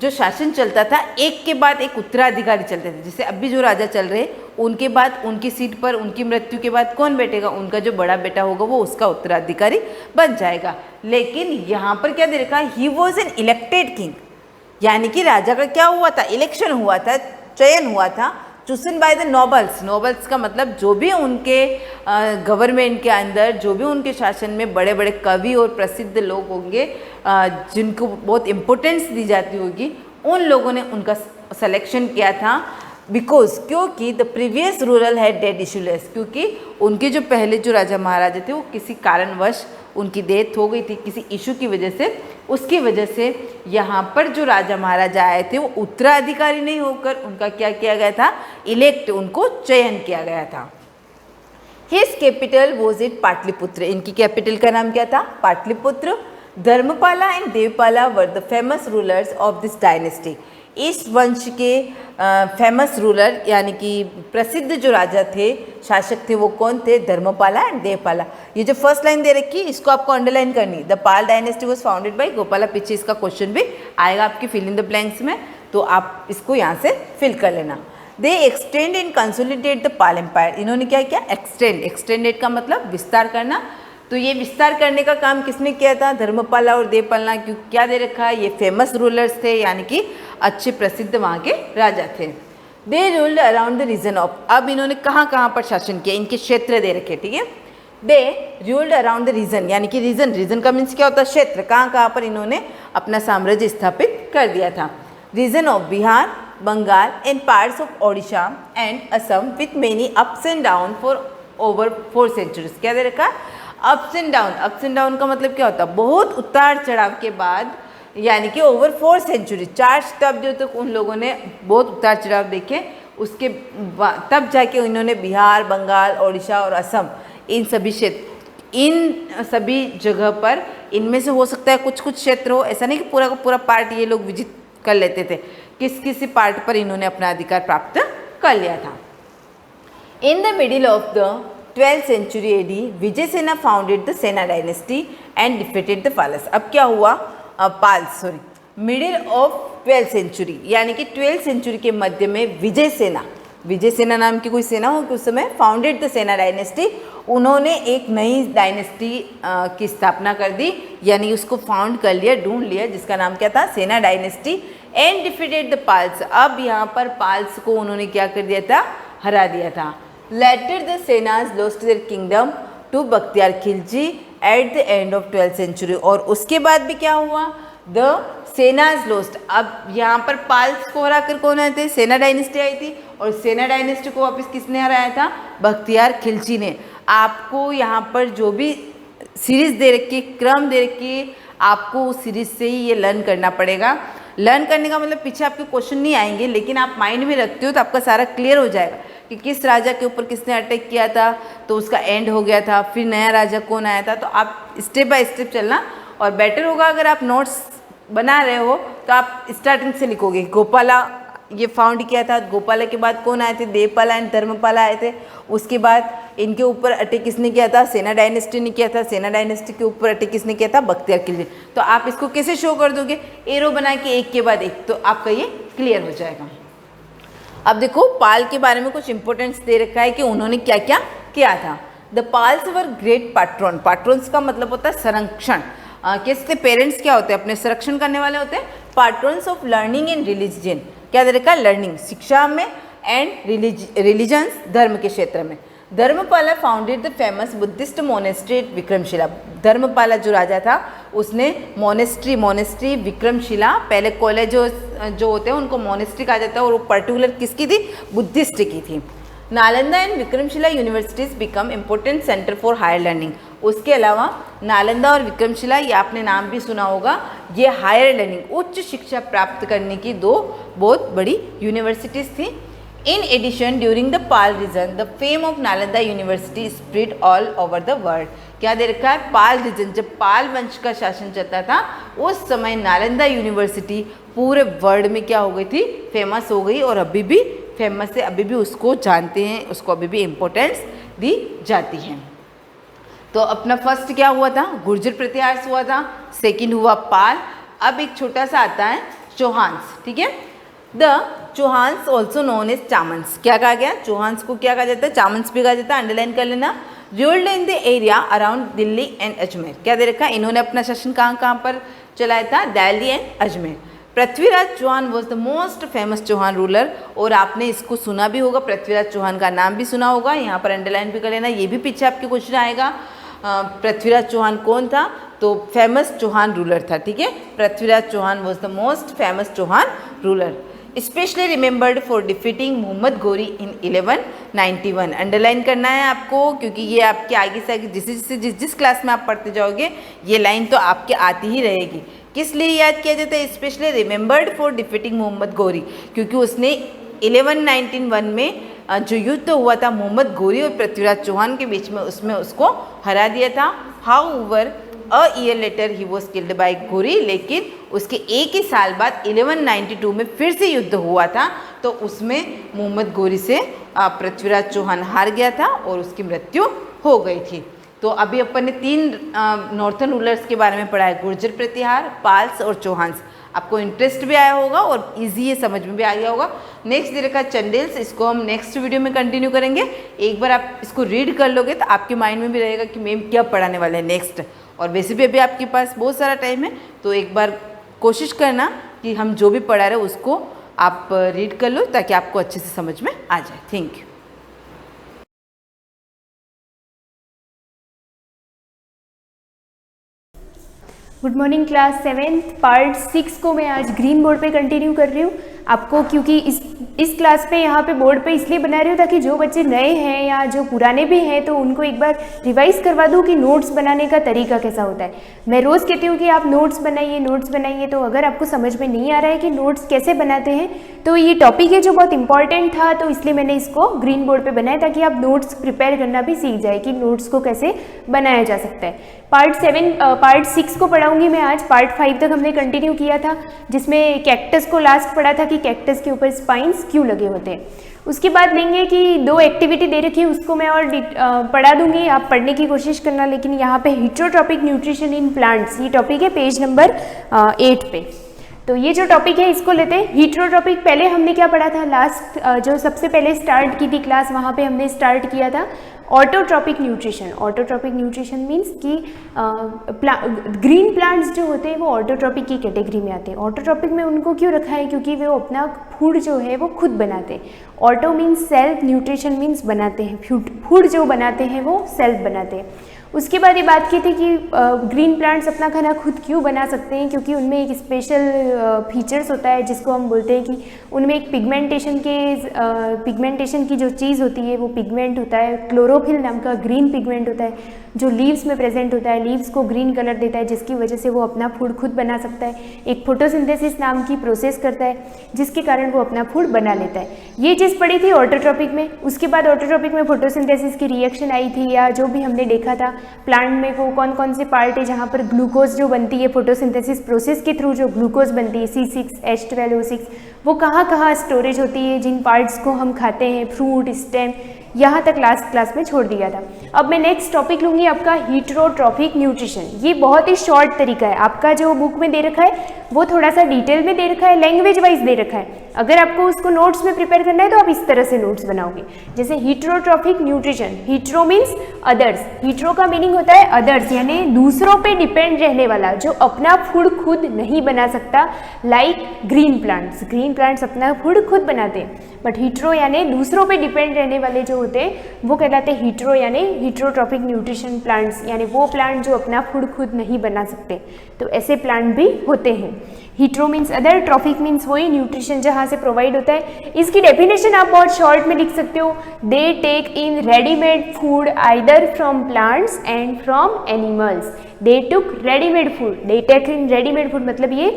Speaker 3: जो शासन चलता था एक के बाद एक उत्तराधिकारी चलते थे। जैसे अभी जो राजा चल रहे उनके बाद उनकी सीट पर उनकी मृत्यु के बाद कौन बैठेगा, उनका जो बड़ा बेटा होगा वो उसका उत्तराधिकारी बन जाएगा। लेकिन यहाँ पर क्या दे रखा है, he was an elected king, यानी कि राजा का क्या हुआ था, इलेक्शन हुआ था, चयन हुआ था, chosen by the nobles. Nobles का मतलब जो भी उनके गवर्नमेंट के अंदर, जो भी उनके शासन में बड़े बड़े कवि और प्रसिद्ध लोग होंगे जिनको बहुत इम्पोर्टेंस दी जाती होगी, उन लोगों ने उनका सिलेक्शन किया था। बिकॉज क्योंकि the previous ruler had dead issueless, क्योंकि उनके जो पहले जो राजा महाराजा थे वो किसी कारणवश उनकी डेथ हो गई थी किसी इशू की वजह से। उसकी वजह से यहाँ पर जो राजा महाराजा आए थे वो उत्तराधिकारी नहीं होकर उनका क्या किया गया था, इलेक्ट, उनको चयन किया गया था। His capital was it Pataliputra, इनकी कैपिटल का नाम क्या था, Pataliputra. Dharmapala and Devapala were the famous rulers of this dynasty. इस वंश के फेमस रूलर यानी कि प्रसिद्ध जो राजा थे, शासक थे, वो कौन थे, धर्मपाला एंड देवपाला। ये जो फर्स्ट लाइन दे रखी है इसको आपको अंडरलाइन करनी, the Pal dynasty was founded by Gopala. पीछे इसका क्वेश्चन भी आएगा आपकी फिल इन द ब्लैंक्स में, तो आप इसको यहाँ से फिल कर लेना। They extend and consolidate the Pala empire, इन्होंने क्या किया, एक्सटेंडेड का मतलब विस्तार करना। तो ये विस्तार करने का काम किसने किया था, धर्मपाला और देवपाला। क्यों, क्या दे रखा है, ये फेमस रूलर्स थे, यानी कि अच्छे प्रसिद्ध वहाँ के राजा थे। They ruled around the region of, अब इन्होंने कहाँ कहाँ पर शासन किया, इनके क्षेत्र दे रखे, ठीक है। They ruled around the region, यानी कि रीजन का मीन्स क्या होता है, क्षेत्र, कहाँ कहाँ पर इन्होंने अपना साम्राज्य स्थापित कर दिया था। Region of Bihar, Bengal and parts of Odisha and Assam with many ups and down for over 4 centuries. क्या दे रखा है, अप्स एंड डाउन का मतलब क्या होता है, बहुत उतार चढ़ाव के बाद, यानी कि ओवर 4 सेंचुरी, 4 शताब्दियों तक उन लोगों ने बहुत उतार चढ़ाव देखे। उसके तब जाके इन्होंने बिहार, बंगाल, ओडिशा और असम, इन सभी जगह पर, इनमें से हो सकता है कुछ कुछ क्षेत्र हो, ऐसा नहीं कि पूरा का पूरा पार्ट ये लोग विजिट कर लेते थे, किसी पार्ट पर इन्होंने अपना अधिकार प्राप्त कर लिया था। In the middle of the 12th century AD, विजय सेना फाउंडेड द सेना डायनेस्टी एंड डिफीटेड द पाल्स। अब क्या हुआ, मिडिल ऑफ 12th सेंचुरी, यानी कि 12th सेंचुरी के मध्य में विजय सेना नाम की कोई सेना हो कि उस समय फाउंडेड द सेना डायनेस्टी, उन्होंने एक नई डायनेस्टी की स्थापना कर दी, यानी उसको फाउंड कर लिया, ढूंढ लिया, जिसका नाम क्या था, सेना डायनेस्टी। एंड डिफीटेड द पाल्स, अब यहाँ पर पाल्स को उन्होंने क्या कर दिया था, हरा दिया था। Later the Senas lost their kingdom to Bakhtiar Khilji at the end of 12th century, और उसके बाद भी क्या हुआ, The Senas lost, अब यहाँ पर पाल्स को हरा कर कौन आए थे, सेना डायनेस्टी आई थी, और सेना डायनेस्टी को वापस किसने हराया था, बख्तियार खिलजी ने। आपको यहाँ पर जो भी सीरीज दे रखी, क्रम दे रखी, आपको उस सीरीज से ही ये लर्न करना पड़ेगा। लर्न करने का मतलब पीछे आपके क्वेश्चन नहीं आएंगे, लेकिन आप माइंड में रखते हो तो आपका सारा क्लियर हो जाएगा कि किस राजा के ऊपर किसने अटैक किया था, तो उसका एंड हो गया था, फिर नया राजा कौन आया था। तो आप स्टेप बाय स्टेप चलना, और बेटर होगा अगर आप नोट्स बना रहे हो तो आप स्टार्टिंग से लिखोगे। गोपाला ये फाउंड किया था, गोपाला के बाद कौन आए थे, देवपाला एंड धर्मपाला आए थे। उसके बाद इनके ऊपर अटैक किसने किया था, सेना डायनेस्टी ने किया था। सेना डायनेस्टी के ऊपर अटैक किसने किया था, बख्तियार खिलजी। तो आप इसको कैसे शो कर दोगे, एरो बना के एक के बाद एक, तो आपका ये क्लियर हो जाएगा। अब देखो पाल के बारे में कुछ इंपॉर्टेंस दे रखा है कि उन्होंने क्या क्या किया था। The पाल्स were great patron, patrons का मतलब होता है संरक्षण, किसके पेरेंट्स क्या होते हैं, अपने संरक्षण करने वाले होते हैं। Patrons of learning and religion, क्या दे रखा है, लर्निंग, शिक्षा में, एंड रिलीजन्स, धर्म के क्षेत्र में। Dharmapala founded the famous Buddhist monastery at Vikramshila. Dharmapala जो राजा था उसने मोनेस्ट्री विक्रमशिला, पहले कॉलेज जो होते हैं उनको मोनेस्ट्री कहा जाता है, और वो पर्टिकुलर किसकी थी, बुद्धिस्ट की थी। Nalanda and Vikramshila universities become important centre for higher learning. उसके अलावा नालंदा और विक्रमशिला, ये आपने नाम भी सुना होगा, ये हायर लर्निंग, उच्च शिक्षा प्राप्त करने की दो बहुत बड़ी यूनिवर्सिटीज़ थी। In addition, during the Pal region, the fame of Nalanda University spread all over the world. क्या दे रखा है? पाल रीजन, जब पाल वंश का शासन चलता था उस समय नालंदा यूनिवर्सिटी पूरे वर्ल्ड में क्या हो गई थी? फेमस हो गई, और अभी भी फेमस है, अभी भी उसको जानते हैं, उसको अभी भी इम्पोर्टेंस दी जाती है। तो अपना फर्स्ट क्या हुआ था? गुर्जर प्रतिहार हुआ था, सेकंड हुआ पाल। अब एक छोटा सा आता है चौहान्स, ठीक है। The Chauhans also known as Chamans. क्या कहा गया? चौहान्स को क्या कहा जाता है? चामन्स भी कहा जाता है, अंडरलाइन कर लेना। Ruled in the area around Delhi and Ajmer. क्या दे रखा है? इन्होंने अपना शासन कहाँ कहाँ पर चलाया था? Delhi and Ajmer. Prithviraj Chauhan was the most famous Chauhan ruler, और आपने इसको सुना भी होगा, पृथ्वीराज चौहान का नाम भी सुना होगा, यहाँ पर अंडरलाइन भी कर लेना। ये भी पीछे आपके क्वेश्चन आएगा। पृथ्वीराज चौहान कौन था? तो फेमस चौहान रूलर था, ठीक है। Prithviraj Chauhan was the most famous Chauhan ruler, specially remembered for defeating Mohammad Ghori in 1191। Underline करना है आपको, क्योंकि ये आपके आगे से आगे जिस क्लास में आप पढ़ते जाओगे ये लाइन तो आपके आती ही रहेगी। किस लिए याद किया जाता है? Specially remembered for defeating Mohammad Ghori, क्योंकि उसने 1191 में जो युद्ध हुआ था मोहम्मद गोरी और पृथ्वीराज चौहान के बीच में, उसमें उसको हरा दिया था। However a year later he was killed by गोरी, लेकिन उसके एक ही साल बाद 1192 में फिर से युद्ध हुआ था, तो उसमें मोहम्मद गोरी से पृथ्वीराज चौहान हार गया था और उसकी मृत्यु हो गई थी। तो अभी अपन ने 3 नॉर्थन रूलर्स के बारे में पढ़ा है, गुर्जर प्रतिहार, पाल्स और चौहान्स। आपको इंटरेस्ट भी आया होगा और इजी ये समझ में भी आ गया होगा। नेक्स्ट दे रखा है चंदेल्स, इसको हम नेक्स्ट वीडियो में कंटिन्यू करेंगे। एक बार आप इसको रीड कर लोगे तो आपके माइंड में भी रहेगा कि मैम क्या पढ़ाने वाले हैं नेक्स्ट। और वैसे भी अभी आपके पास बहुत सारा टाइम है, तो एक बार कोशिश करना कि हम जो भी पढ़ा रहे हैं उसको आप रीड कर लो, ताकि आपको अच्छे से समझ में आ जाए। Thank you.
Speaker 4: Good morning class 7th part 6 को मैं आज ग्रीन बोर्ड पे कंटिन्यू कर रही हूँ आपको, क्योंकि इस क्लास पे यहाँ पे बोर्ड पे इसलिए बना रही हूँ ताकि जो बच्चे नए हैं या जो पुराने भी हैं तो उनको एक बार रिवाइज करवा दूँ कि नोट्स बनाने का तरीका कैसा होता है। मैं रोज़ कहती हूँ कि आप नोट्स बनाइए, तो अगर आपको समझ में नहीं आ रहा है कि नोट्स कैसे बनाते हैं, तो ये टॉपिक है जो बहुत इंपॉर्टेंट था, तो इसलिए मैंने इसको ग्रीन बोर्ड पर बनाया ताकि आप नोट्स प्रिपेयर करना भी सीख जाए कि नोट्स को कैसे बनाया जा सकता है। पार्ट 6 को पढ़ाऊंगी मैं आज। पार्ट 5 तक हमने कंटिन्यू किया था, जिसमें कैक्टस को लास्ट पढ़ा था कि कैक्टस के ऊपर स्पाइन्स क्यों लगे होते हैं। उसके बाद लेंगे कि 2 एक्टिविटी दे रखी है, उसको मैं और पढ़ा दूंगी, आप पढ़ने की कोशिश करना। लेकिन यहाँ पे हेटेरोट्रॉपिक न्यूट्रिशन इन प्लांट्स, ये टॉपिक है पेज नंबर 8 पे। तो ये जो टॉपिक है इसको लेते हैं हेटेरोट्रॉपिक। पहले हमने क्या पढ़ा था? लास्ट जो सबसे पहले स्टार्ट की थी क्लास, वहाँ पे हमने स्टार्ट किया था autotrophic nutrition. Autotrophic nutrition means कि ग्रीन प्लांट्स जो होते हैं वो ऑटोट्रॉपिक की कैटेगरी में आते हैं। ऑटोट्रॉपिक में उनको क्यों रखा है? क्योंकि वो अपना फूड जो है वो खुद बनाते हैं। Auto means self, nutrition means बनाते हैं, फूड जो बनाते हैं वो सेल्फ बनाते हैं। उसके बाद ये बात की थी कि ग्रीन प्लांट्स अपना खाना खुद क्यों बना सकते हैं, क्योंकि उनमें एक स्पेशल फीचर्स होता है जिसको हम बोलते हैं कि उनमें एक पिगमेंटेशन की जो चीज़ होती है वो पिगमेंट होता है, क्लोरोफिल नाम का ग्रीन पिगमेंट होता है जो लीव्स में प्रेजेंट होता है, लीव्स को ग्रीन कलर देता है, जिसकी वजह से वो अपना फूड खुद बना सकता है। एक फोटोसिंथेसिस नाम की प्रोसेस करता है जिसके कारण वो अपना फूड बना लेता है। ये चीज़ पढ़ी थी ऑटोट्रॉपिक में। उसके बाद ऑटोट्रॉपिक में फोटोसिंथेसिस की रिएक्शन आई थी, या जो भी हमने देखा था प्लांट में वो कौन कौन से पार्ट है जहाँ पर ग्लूकोज जो बनती है फोटोसिंथेसिस प्रोसेस के थ्रू, जो ग्लूकोज बनती है C6H12O6, वो कहाँ कहाँ स्टोरेज होती है, जिन पार्ट्स को हम खाते हैं, फ्रूट, स्टेम, यहाँ तक लास्ट क्लास में छोड़ दिया था। अब मैं नेक्स्ट टॉपिक लूँगी आपका हेटेरोट्रॉपिक न्यूट्रिशन। ये बहुत ही शॉर्ट तरीका है, आपका जो बुक में दे रखा है वो थोड़ा सा डिटेल में दे रखा है, लैंग्वेज वाइज दे रखा है। अगर आपको उसको नोट्स में प्रिपेयर करना है तो आप इस तरह से नोट्स बनाओगे, जैसे heterotrophic nutrition. Hetero means others, hetero का मीनिंग होता है अदर्स, यानी दूसरों पे डिपेंड रहने वाला, जो अपना फूड खुद नहीं बना सकता। लाइक ग्रीन प्लांट्स अपना फूड खुद बनाते हैं, बट हेटेरो यानी दूसरों पे डिपेंड रहने वाले जो होते हैं वो कहलाते हैं हेटेरो, यानी हेटेरोट्रॉपिक न्यूट्रिशन प्लांट्स, यानी वो प्लांट जो अपना फूड खुद नहीं बना सकते। तो ऐसे प्लांट भी होते हैं। Hetero means other, trophic means वही न्यूट्रिशन जहाँ से प्रोवाइड होता है। इसकी डेफिनेशन आप बहुत शॉर्ट में लिख सकते हो, they take in readymade food either from plants and from animals. They took readymade food, they take in readymade food मतलब ये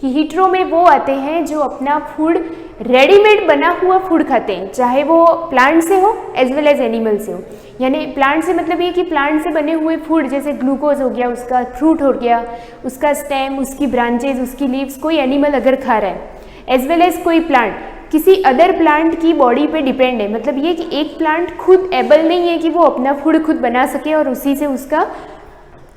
Speaker 4: कि हीटरो में वो आते हैं जो अपना फूड रेडीमेड बना हुआ फूड खाते हैं, चाहे वो प्लांट से हो एज वेल एज एनिमल से हो। यानी प्लांट से मतलब ये कि प्लांट से बने हुए फूड जैसे ग्लूकोज हो गया, उसका फ्रूट हो गया, उसका स्टेम, उसकी ब्रांचेज, उसकी लीव्स, कोई एनिमल अगर खा रहा है, एज वेल एज कोई प्लांट किसी अदर प्लांट की बॉडी पे डिपेंड है। मतलब ये कि एक प्लांट खुद एबल नहीं है कि वो अपना फूड खुद बना सके और उसी से उसका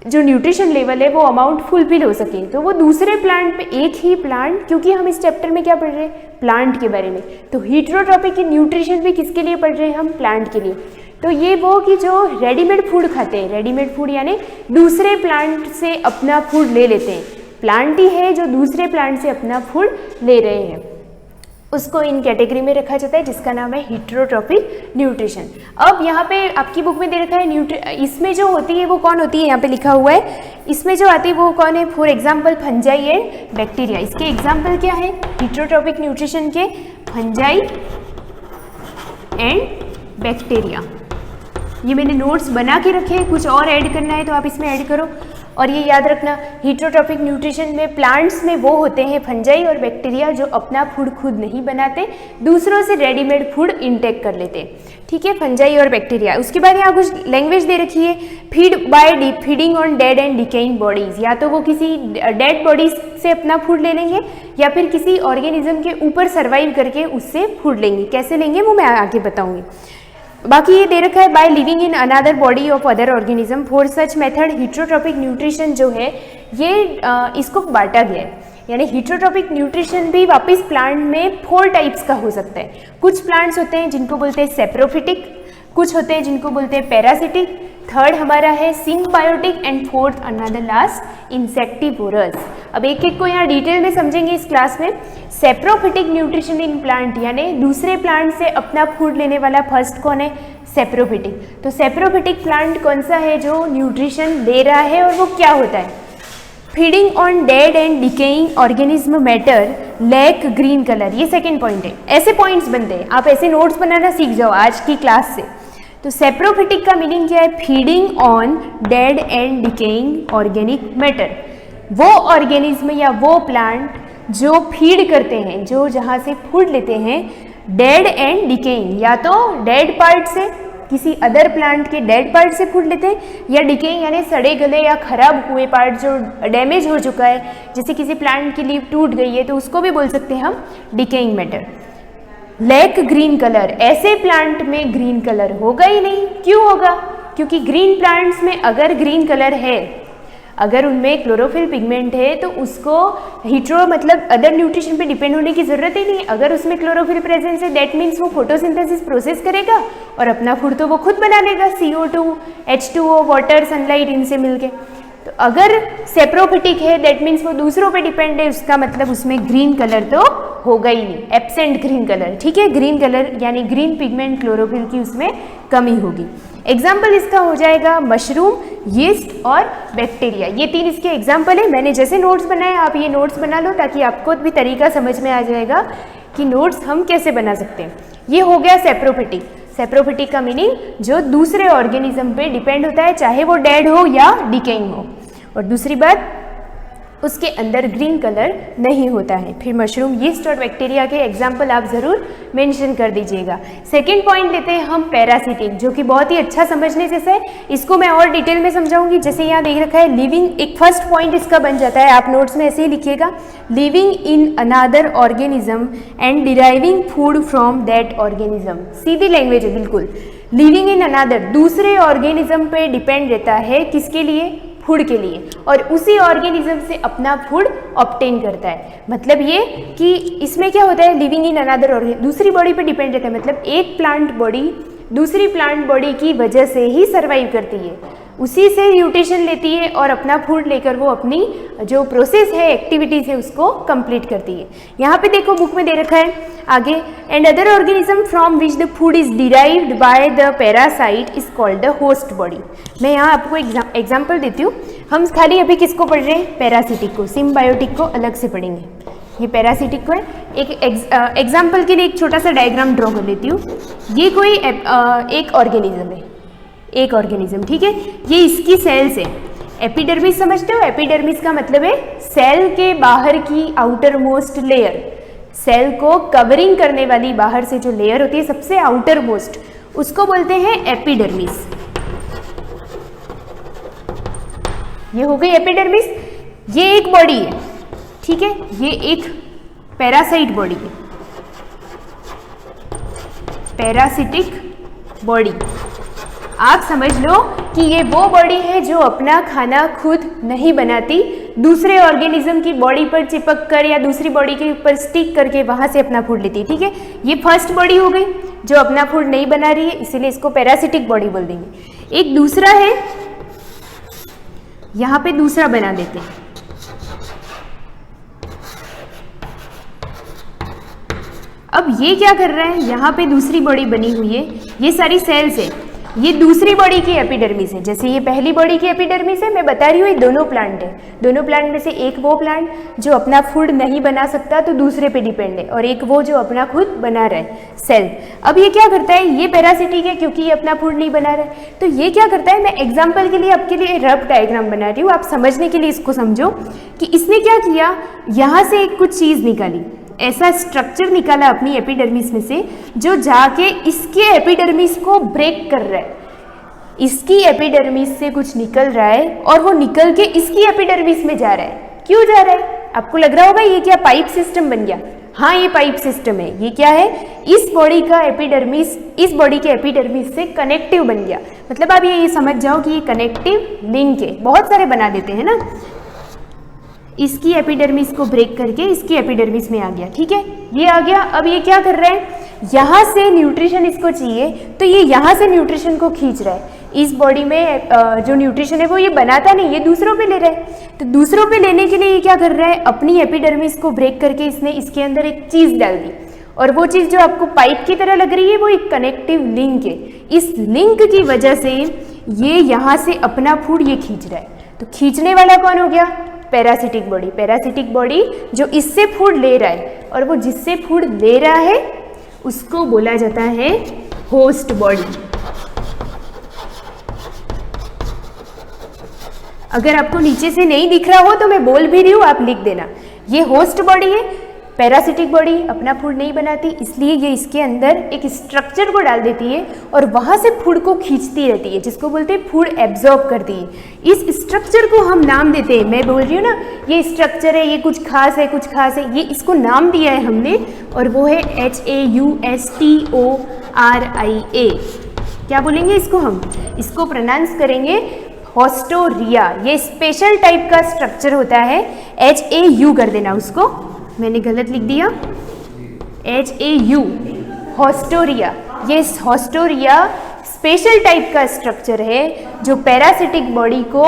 Speaker 4: जो न्यूट्रिशन लेवल है वो अमाउंट फुलफिल हो सके, तो वो दूसरे प्लांट पे एक ही प्लांट, क्योंकि हम इस चैप्टर में क्या पढ़ रहे हैं, प्लांट के बारे में, तो हीटरोट्रॉपिक न्यूट्रिशन भी किसके लिए पढ़ रहे हैं हम, प्लांट के लिए। तो ये वो कि जो रेडीमेड फूड खाते हैं, रेडीमेड फूड यानी दूसरे प्लांट से अपना फूड ले लेते हैं, प्लांट ही है जो दूसरे प्लांट से अपना फूड ले रहे हैं, उसको इन कैटेगरी में रखा जाता है जिसका नाम है हीटरोट्रॉपिक न्यूट्रिशन। अब यहाँ पे आपकी बुक में दे रखा है इसमें जो होती है वो कौन होती है, यहाँ पे लिखा हुआ है, इसमें जो आती है वो कौन है, for example fungi and bacteria. इसके एग्जाम्पल क्या है हीटरोट्रॉपिक न्यूट्रिशन के, फंजाई एंड बैक्टीरिया। ये मैंने नोट्स बना के रखे हैं, कुछ और ऐड करना है तो आप इसमें ऐड करो। और ये याद रखना हीटरोट्रॉपिक न्यूट्रिशन में प्लांट्स में वो होते हैं फंजाई और बैक्टीरिया जो अपना फूड खुद नहीं बनाते, दूसरों से रेडीमेड फूड इनटेक कर लेते हैं, ठीक है, फंजाई और बैक्टीरिया। उसके बाद यहाँ कुछ लैंग्वेज दे रखी है, feed by feeding on dead and decaying bodies, या तो वो किसी डेड बॉडीज से अपना फूड ले लेंगे या फिर किसी ऑर्गेनिज्म के ऊपर सर्वाइव करके उससे फूड लेंगे, कैसे लेंगे वो मैं आगे बताऊंगी। बाकी ये दे रखा है by living in another body of other organism, for such method heterotrophic nutrition जो है ये इसको बांटा गया है, यानी हीटरोट्रॉपिक न्यूट्रिशन भी वापस प्लांट में 4 टाइप्स का हो सकता है। कुछ प्लांट्स होते हैं जिनको बोलते हैं सेप्रोफिटिक, कुछ होते हैं जिनको बोलते हैं पैरासिटिक, थर्ड हमारा है symbiotic and fourth another last insectivorous. अब एक एक को यहाँ डिटेल में समझेंगे इस क्लास में। सेप्रोफिटिक न्यूट्रिशन इन प्लांट यानी दूसरे प्लांट से अपना फूड लेने वाला फर्स्ट कौन है, सेप्रोफिटिक। तो सेप्रोफिटिक प्लांट कौन सा है जो न्यूट्रिशन ले रहा है और वो क्या होता है, feeding on dead and decaying organism matter lack green colour, ये सेकेंड पॉइंट है। ऐसे पॉइंट्स बनते हैं, आप ऐसे नोट्स बनाना सीख जाओ आज की क्लास से। तो सेप्रोफिटिक का मीनिंग क्या है, feeding on dead and decaying organic matter, वो ऑर्गेनिज्म या वो प्लांट जो फीड करते हैं, जो जहाँ से फूड लेते हैं डेड एंड डिकेइंग, या तो डेड पार्ट से किसी अदर प्लांट के डेड पार्ट से फूड लेते हैं, या डिकेइंग यानी सड़े गले या खराब हुए पार्ट जो डैमेज हो चुका है, जैसे किसी प्लांट की लीफ टूट गई है तो उसको भी बोल सकते हैं हम decaying matter. Lack green colour, ऐसे प्लांट में ग्रीन कलर होगा ही नहीं। क्यों होगा, क्योंकि ग्रीन प्लांट्स में अगर ग्रीन कलर है, अगर उनमें क्लोरोफिल पिगमेंट है तो उसको हीट्रो मतलब अदर न्यूट्रिशन पे डिपेंड होने की ज़रूरत ही नहीं। अगर उसमें क्लोरोफिल प्रेजेंस है दैट मीन्स वो फोटोसिंथेसिस प्रोसेस करेगा और अपना फूड तो वो खुद बना लेगा, CO2, H2O, वाटर, सनलाइट इनसे मिलके। तो अगर सेप्रोफिटिक है दैट मीन्स वो दूसरों पे डिपेंड है, उसका मतलब उसमें ग्रीन कलर तो होगा ही नहीं, एब्सेंट ग्रीन कलर, ठीक है। ग्रीन कलर यानी ग्रीन पिगमेंट क्लोरोफिल की उसमें कमी होगी। एग्जाम्पल इसका हो जाएगा मशरूम, यीस्ट और बैक्टीरिया, ये 3 इसके एग्जाम्पल है। मैंने जैसे नोट्स बनाए आप ये नोट्स बना लो ताकि आपको भी तरीका समझ में आ जाएगा कि नोट्स हम कैसे बना सकते हैं। ये हो गया सेप्रोफिटिक। सेप्रोफिटिक का मीनिंग जो दूसरे ऑर्गेनिज्म पे डिपेंड होता है, चाहे वो डेड हो या डिकेइंग हो। और दूसरी बात उसके अंदर ग्रीन कलर नहीं होता है। फिर मशरूम, यीस्ट और बैक्टीरिया के एग्जाम्पल आप ज़रूर मेंशन कर दीजिएगा। सेकेंड पॉइंट लेते हैं हम पैरासिटिक, जो कि बहुत ही अच्छा समझने जैसा है, इसको मैं और डिटेल में समझाऊंगी। जैसे यहाँ देख रखा है लिविंग, एक फर्स्ट पॉइंट इसका बन जाता है, आप नोट्स में ऐसे ही लिखिएगा, living in another organism and deriving food from that organism. Sidhi language है बिल्कुल। लिविंग इन अनदर, दूसरे ऑर्गेनिज्म पे डिपेंड रहता है, किसके लिए, फूड के लिए, और उसी ऑर्गेनिज्म से अपना फूड ऑब्टेन करता है। मतलब ये कि इसमें क्या होता है, लिविंग इन अनदर ऑर्गेनिज्म, दूसरी बॉडी पे डिपेंड रहता है। मतलब एक प्लांट बॉडी दूसरी प्लांट बॉडी की वजह से ही सर्वाइव करती है, उसी से न्यूट्रिशन लेती है और अपना फूड लेकर वो अपनी जो प्रोसेस है, एक्टिविटीज़ है, उसको कंप्लीट करती है। यहाँ पे देखो बुक में दे रखा है आगे, and other organism from which the food is derived by the parasite is called the host body. मैं यहाँ आपको एग्जाम्पल देती हूँ। हम खाली अभी किसको पढ़ रहे हैं, पैरासिटिक को, सिम्बायोटिक को अलग से पढ़ेंगे। ये पैरासिटिक को है। एक एग्जाम्पल के लिए एक छोटा सा डायग्राम ड्रॉ कर लेती हूँ। ये कोई एक ऑर्गेनिज्म है, एक ऑर्गेनिज्म, ठीक है, ये इसकी सेल्स है। एपिडर्मिस समझते हो? एपिडर्मिस का मतलब है सेल के बाहर की आउटर मोस्ट लेयर, सेल को कवरिंग करने वाली बाहर से जो लेयर होती है सबसे आउटर मोस्ट, उसको बोलते हैं एपिडर्मिस। ये हो गई एपिडर्मिस। ये एक बॉडी है, ठीक है, ये एक पैरासाइट बॉडी है, पैरासिटिक बॉडी। आप समझ लो कि ये वो बॉडी है जो अपना खाना खुद नहीं बनाती, दूसरे ऑर्गेनिज्म की बॉडी पर चिपक कर या दूसरी बॉडी के ऊपर स्टिक करके वहां से अपना फूड लेती है, ठीक है। ये फर्स्ट बॉडी हो गई जो अपना फूड नहीं बना रही है, इसीलिए इसको पैरासिटिक बॉडी बोल देंगे। एक दूसरा है, यहां पे दूसरा बना देते हैं, अब ये क्या कर रहा है, यहाँ पे दूसरी बॉडी बनी हुई है, ये सारी सेल्स है, ये दूसरी बॉडी की एपिडर्मिस है। जैसे ये पहली बॉडी की एपिडर्मिस है, मैं बता रही हूँ ये दोनों प्लांट है, दोनों प्लांट में से एक वो प्लांट जो अपना फूड नहीं बना सकता तो दूसरे पे डिपेंड है, और एक वो जो अपना खुद बना रहा है, सेल। अब ये क्या करता है, ये पैरासिटिक है क्योंकि ये अपना फूड नहीं बना रहा है, तो ये क्या करता है, मैं एग्जाम्पल के लिए आपके लिए रफ डायग्राम बना रही हूँ, आप समझने के लिए इसको समझो कि इसने क्या किया, यहाँ से एक कुछ चीज़ निकाली, ऐसा स्ट्रक्चर निकाला अपनी एपिडर्मिस में से जो जाके इसके एपिडर्मिस को ब्रेक कर रहा है, इसकी एपिडर्मिस से कुछ निकल रहा है और वो निकल के इसकी एपिडर्मिस में जा रहा है। क्यों जा रहा है? आपको लग रहा होगा ये क्या पाइप सिस्टम बन गया? हाँ, ये पाइप सिस्टम है। ये क्या है, इस बॉडी का एपिडर्मिस इस बॉडी के एपिडर्मिस से कनेक्टिव बन गया। मतलब आप ये समझ जाओ कि ये कनेक्टिव लिंक है, बहुत सारे बना देते हैं ना। इसकी एपिडर्मिस को ब्रेक करके इसकी एपिडर्मिस में आ गया, ठीक है, ये आ गया। अब ये क्या कर रहा है, यहाँ से न्यूट्रिशन इसको चाहिए तो ये यहाँ से न्यूट्रिशन को खींच रहा है। इस बॉडी में जो न्यूट्रिशन है वो ये बनाता नहीं, ये दूसरों पे ले रहा है। तो दूसरों पे लेने के लिए ये क्या कर रहा है, अपनी एपिडर्मिस को ब्रेक करके इसने इसके अंदर एक चीज़ डाल दी, और वो चीज़ जो आपको पाइप की तरह लग रही है वो एक कनेक्टिव लिंक है। इस लिंक की वजह से ये यहाँ से अपना फूड ये खींच रहा है। तो खींचने वाला कौन हो गया, पैरासिटिक बॉडी। पैरासिटिक बॉडी जो इससे फूड ले रहा है, और वो जिससे फूड ले रहा है उसको बोला जाता है होस्ट बॉडी। अगर आपको नीचे से नहीं दिख रहा हो तो मैं बोल भी रही हूँ, आप लिख देना। ये होस्ट बॉडी है, पैरासिटिक बॉडी अपना फूड नहीं बनाती, इसलिए ये इसके अंदर एक स्ट्रक्चर को डाल देती है और वहाँ से फूड को खींचती रहती है, जिसको बोलते हैं फूड एब्जॉर्ब करती है। इस स्ट्रक्चर को हम नाम देते हैं, मैं बोल रही हूँ ना ये स्ट्रक्चर है, ये कुछ खास है, कुछ खास है, ये इसको नाम दिया है हमने, और वो है HAUSTORIA। क्या बोलेंगे इसको, हम इसको प्रोनाउंस करेंगे होस्टोरिया। ये स्पेशल टाइप का स्ट्रक्चर होता है, HAU कर देना उसको, मैंने गलत लिख दिया, HAU, होस्टोरिया। ये होस्टोरिया स्पेशल टाइप का स्ट्रक्चर है जो पैरासिटिक बॉडी को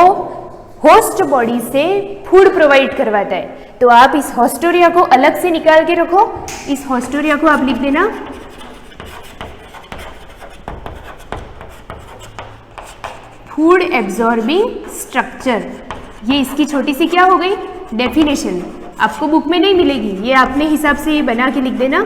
Speaker 4: होस्ट बॉडी से फूड प्रोवाइड करवाता है। तो आप इस होस्टोरिया को अलग से निकाल के रखो, इस होस्टोरिया को आप लिख देना फूड एब्जॉर्बिंग स्ट्रक्चर। ये इसकी छोटी सी क्या हो गई, डेफिनेशन, आपको बुक में नहीं मिलेगी, ये अपने हिसाब से ये बना के लिख देना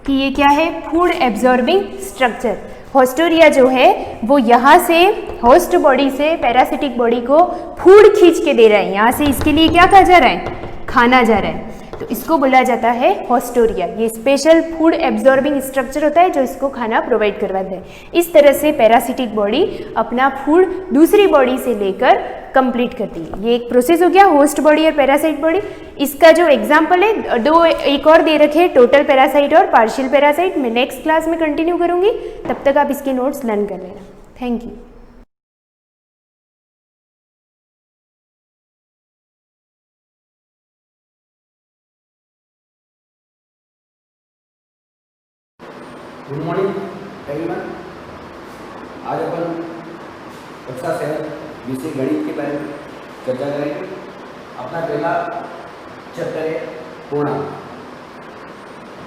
Speaker 4: कि ये क्या है, फूड एब्जॉर्बिंग स्ट्रक्चर। होस्टोरिया जो है वो यहाँ से होस्ट बॉडी से पैरासिटिक बॉडी को फूड खींच के दे रहा है, यहाँ से इसके लिए क्या कहा जा रहा है, खाना जा रहा है, तो इसको बोला जाता है होस्टोरिया। ये स्पेशल फूड एब्जॉर्बिंग स्ट्रक्चर होता है जो इसको खाना प्रोवाइड करवाता है। इस तरह से पैरासिटिक बॉडी अपना फूड दूसरी बॉडी से लेकर कंप्लीट करती है। ये एक प्रोसेस हो गया होस्ट बॉडी और पैरासाइट बॉडी। इसका जो एग्जाम्पल है, दो एक और दे रखे हैं, टोटल पैरासाइट और पार्शियल पैरासाइट। मैं नेक्स्ट क्लास में कंटिन्यू करूँगी, तब तक आप इसके नोट्स लर्न कर लेना। Thank you.
Speaker 5: Good morning everyone. आज अपन कक्षा 7 विषय गणित के बारे में चर्चा करेंगे। अपना पहला चैप्टर है पूर्णांक।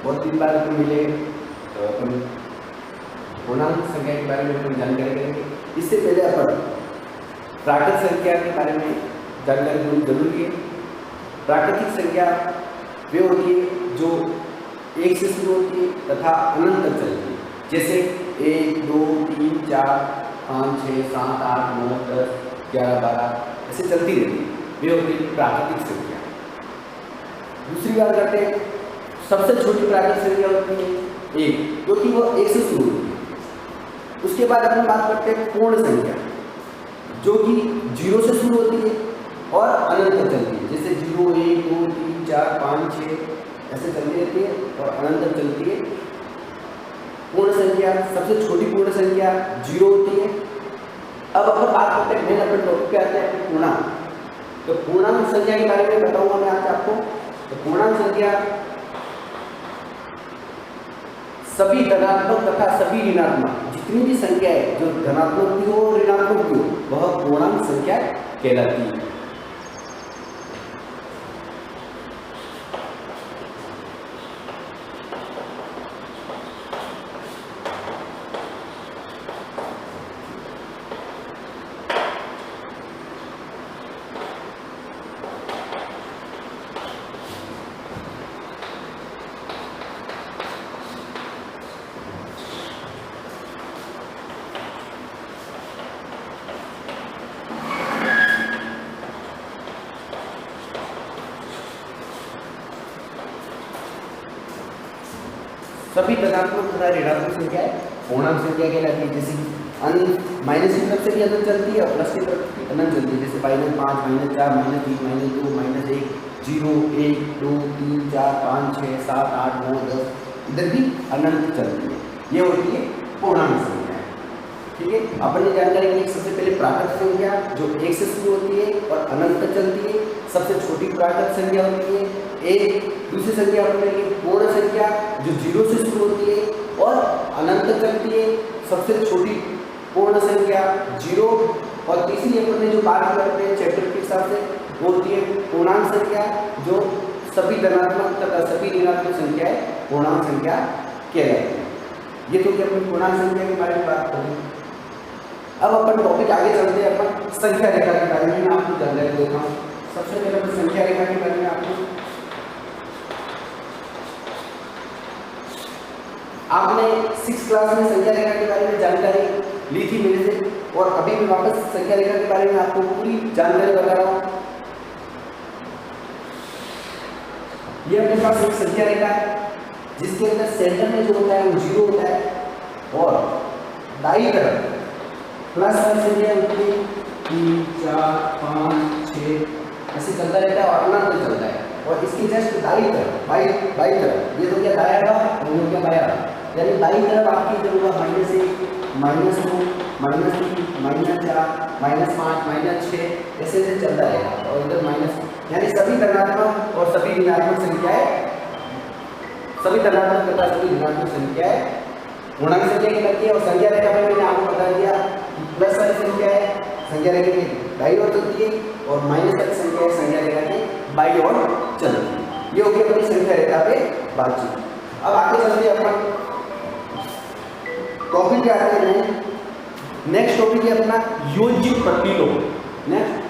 Speaker 5: बहुत दिन बाद अपन मिले तो अपन पूर्णांक संख्या के बारे में अपन जानकारी करेंगे। इससे पहले अपन प्राकृतिक संख्या के बारे में जानकारी होनी जरूरी है। प्राकृतिक संख्या वे होती है जो एक से शुरू होती है तथा अनंत तक चलती है, जैसे 1, 2, 3, 4, 5, 6, 7, 8, 9, 10, 11, 12 ऐसे चलती रहती है, वे होती है प्राकृतिक संख्या। दूसरी बात करते हैं, सबसे छोटी प्राकृतिक संख्या होती है 1, क्योंकि वो 1 से शुरू होती है। उसके बाद अपन बात करते हैं पूर्ण संख्या, जो कि 0 से शुरू होती है और अनंत तक चलती है, जैसे 0, 1, 2, 3, 4, 5, 6 ऐसे चलती रहती है और अनंत तक चलती है। पूर्ण संख्या, सबसे छोटी पूर्ण संख्या 0 होती है। अब अपन बात करते हैं, मेन अपन टॉपिक पे आते हैं पूर्णांक। तो पूर्णांक संख्या के बारे में बताऊंगा मैं आज आपको। तो पूर्णांक संख्या सभी धनात्मक तथा सभी ऋणात्मक, जितनी भी संख्या है जो धनात्मक भी हो और ऋणात्मक भी हो, वह पूर्णांक संख्या कहलाती है। सभी धनात्मक तथा ऋणात्मक संख्याएं पूर्णांक संख्या कहलाती है। जैसे माइनस की तरफ से भी अनंत चलती है और प्लस की तरफ भी अनंत चलती है, जैसे -5, -4, -3, -2, -1, 0, 1, 2, 3, 4, 5, 6, 7, 8, 9, 10 इधर भी अनंत चलती है। ये होती है पूर्णांक संख्या। ठीक है, अपन ये जानकारी के लिए सबसे पहले प्राकृतिक संख्या जो 1 से शुरू होती है और अनंत तक चलती है, सबसे छोटी प्राकृतिक संख्या होती है 1। दूसरी संख्या अपने लिए पूर्ण संख्या जो 0 से शुरू होती है और अनंत तक चलती है, सबसे छोटी पूर्ण संख्या 0। और तीसरी अपन ने जो बात करते हैं चैप्टर के हिसाब से वो होती है पूर्णांक संख्या, जो सभी धनात्मक तथा सभी ऋणात्मक संख्याएं पूर्णांक संख्या कहलाती है। ये तो कि अपन पूर्णांक संख्या के बारे में बात करें। अब अपन टॉपिक आगे चलते हैं, अपन संख्या रेखा के बारे में मैं आपको जानकारी देता हूँ। सबसे पहले अपन संख्या रेखा के बारे में आपने 6 क्लास में संख्या रेखा के बारे में जानकारी ली थी मेरे से, और अभी मैं वापस संख्या रेखा के बारे में आपको पूरी जानकारी बता रहा हूँ। ये अपने पास एक संख्या रेखा है जिसके अंदर सेंटर में जो होता है वो 0 होता है और दाईं तरफ प्लस वाली संख्या होती है 3, 4, 5, 6 ऐसे चलता रहता है और अनंत तक चलता है। और इसकी जस्ट दाईं तरफ बाईं तरफ, ये तो क्या दायां था और ये क्या बायां, यानी दाईं तरफ आपकी जो होगा -1, -2, -3, -4, -5, -6 ऐसे ऐसे चलता रहेगा। और इधर माइनस, यानी सभी धनात्मक और सभी ऋणात्मक संख्याएं, सभी धनात्मक तथा सभी ऋणात्मक संख्याएं पूर्णांक संख्या की लगती है। और संख्या रेखा में मैंने आपको बता दिया प्लस वाली संख्या है संख्या रेखा के दाईं ओर चलती है और माइनस वाली संख्या है संख्या रेखा के बाईं ओर चलती है। ये होगी अपनी संख्या रेखा पे बातचीत। अब आगे चलते हैं अपन टॉपिक पे आते हैं। नेक्स्ट टॉपिक है अपना योज्य प्रतिलोम। नेक्स्ट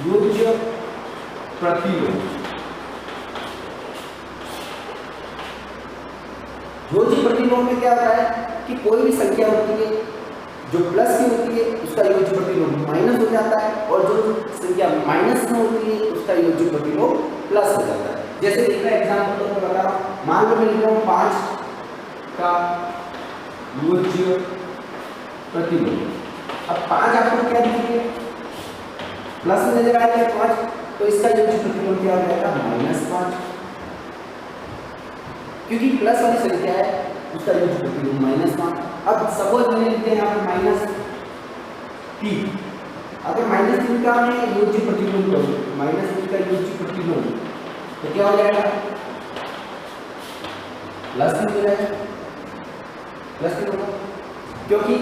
Speaker 5: योज्य प्रतिलोम। योज्य प्रतिलोम में क्या होता है कि कोई भी संख्या होती है जो प्लस की होती है उसका योज्य प्रतिलोम माइनस हो जाता है, और जो संख्या माइनस में होती है उसका योज्य प्रतिलोम प्लस हो जाता है। जैसे एक एग्जाम्पल तो मैं बता रहा हूँ, मान लो मैं लिख रहा हूँ 5 का योज्य प्रतिलोम। अब 5 आपको क्या दिखेंगे, प्लस में नजर आएगा 5, तो इसका योज्य प्रतिलोम क्या हो जाएगा -5, क्योंकि प्लस वाली संख्या है उसका योज्य प्रतिलोम -5। अब सपोज मैंने लिखते हैं यहाँ पे -3, अगर -3 का मैं योज्य प्रतिलोम करूँ, -3 का योज्य प्रतिलोम तो क्या हो जाएगा +3 हो जाएगा, +3 होगा, क्योंकि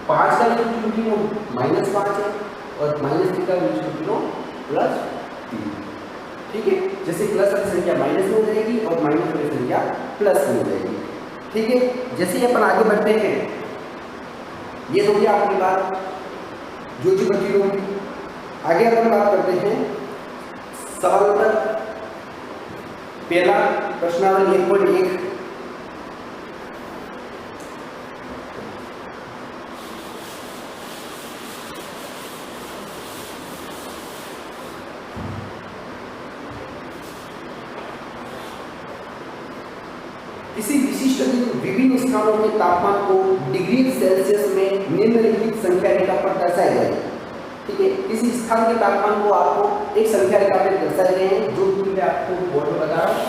Speaker 5: 5 का योज्य प्रतिलोम -5 है और -3 का योज्य प्रतिलोम +3। ठीक है, जैसे प्लस वाली संख्या माइनस में हो जाएगी और माइनस वाली संख्या प्लस में हो जाएगी। ठीक है, जैसे ही अपन आगे बढ़ते हैं, ये तो क्या आपकी बात योज्य प्रतिलोम। आगे अपन बात करते हैं सवाल नंबर पहला प्रश्नावली 1.1 किसी विशिष्ट दिन विभिन्न स्थानों के तापमान को डिग्री सेल्सियस में निम्नलिखित संख्या रेखा पर दर्शाए गए। ठीक है, किसी स्थान के तापमान को आपको एक संख्या रेखा पर दर्शाए गए हैं, जो कि मैं आपको बोर्ड पर बता रहा हूं।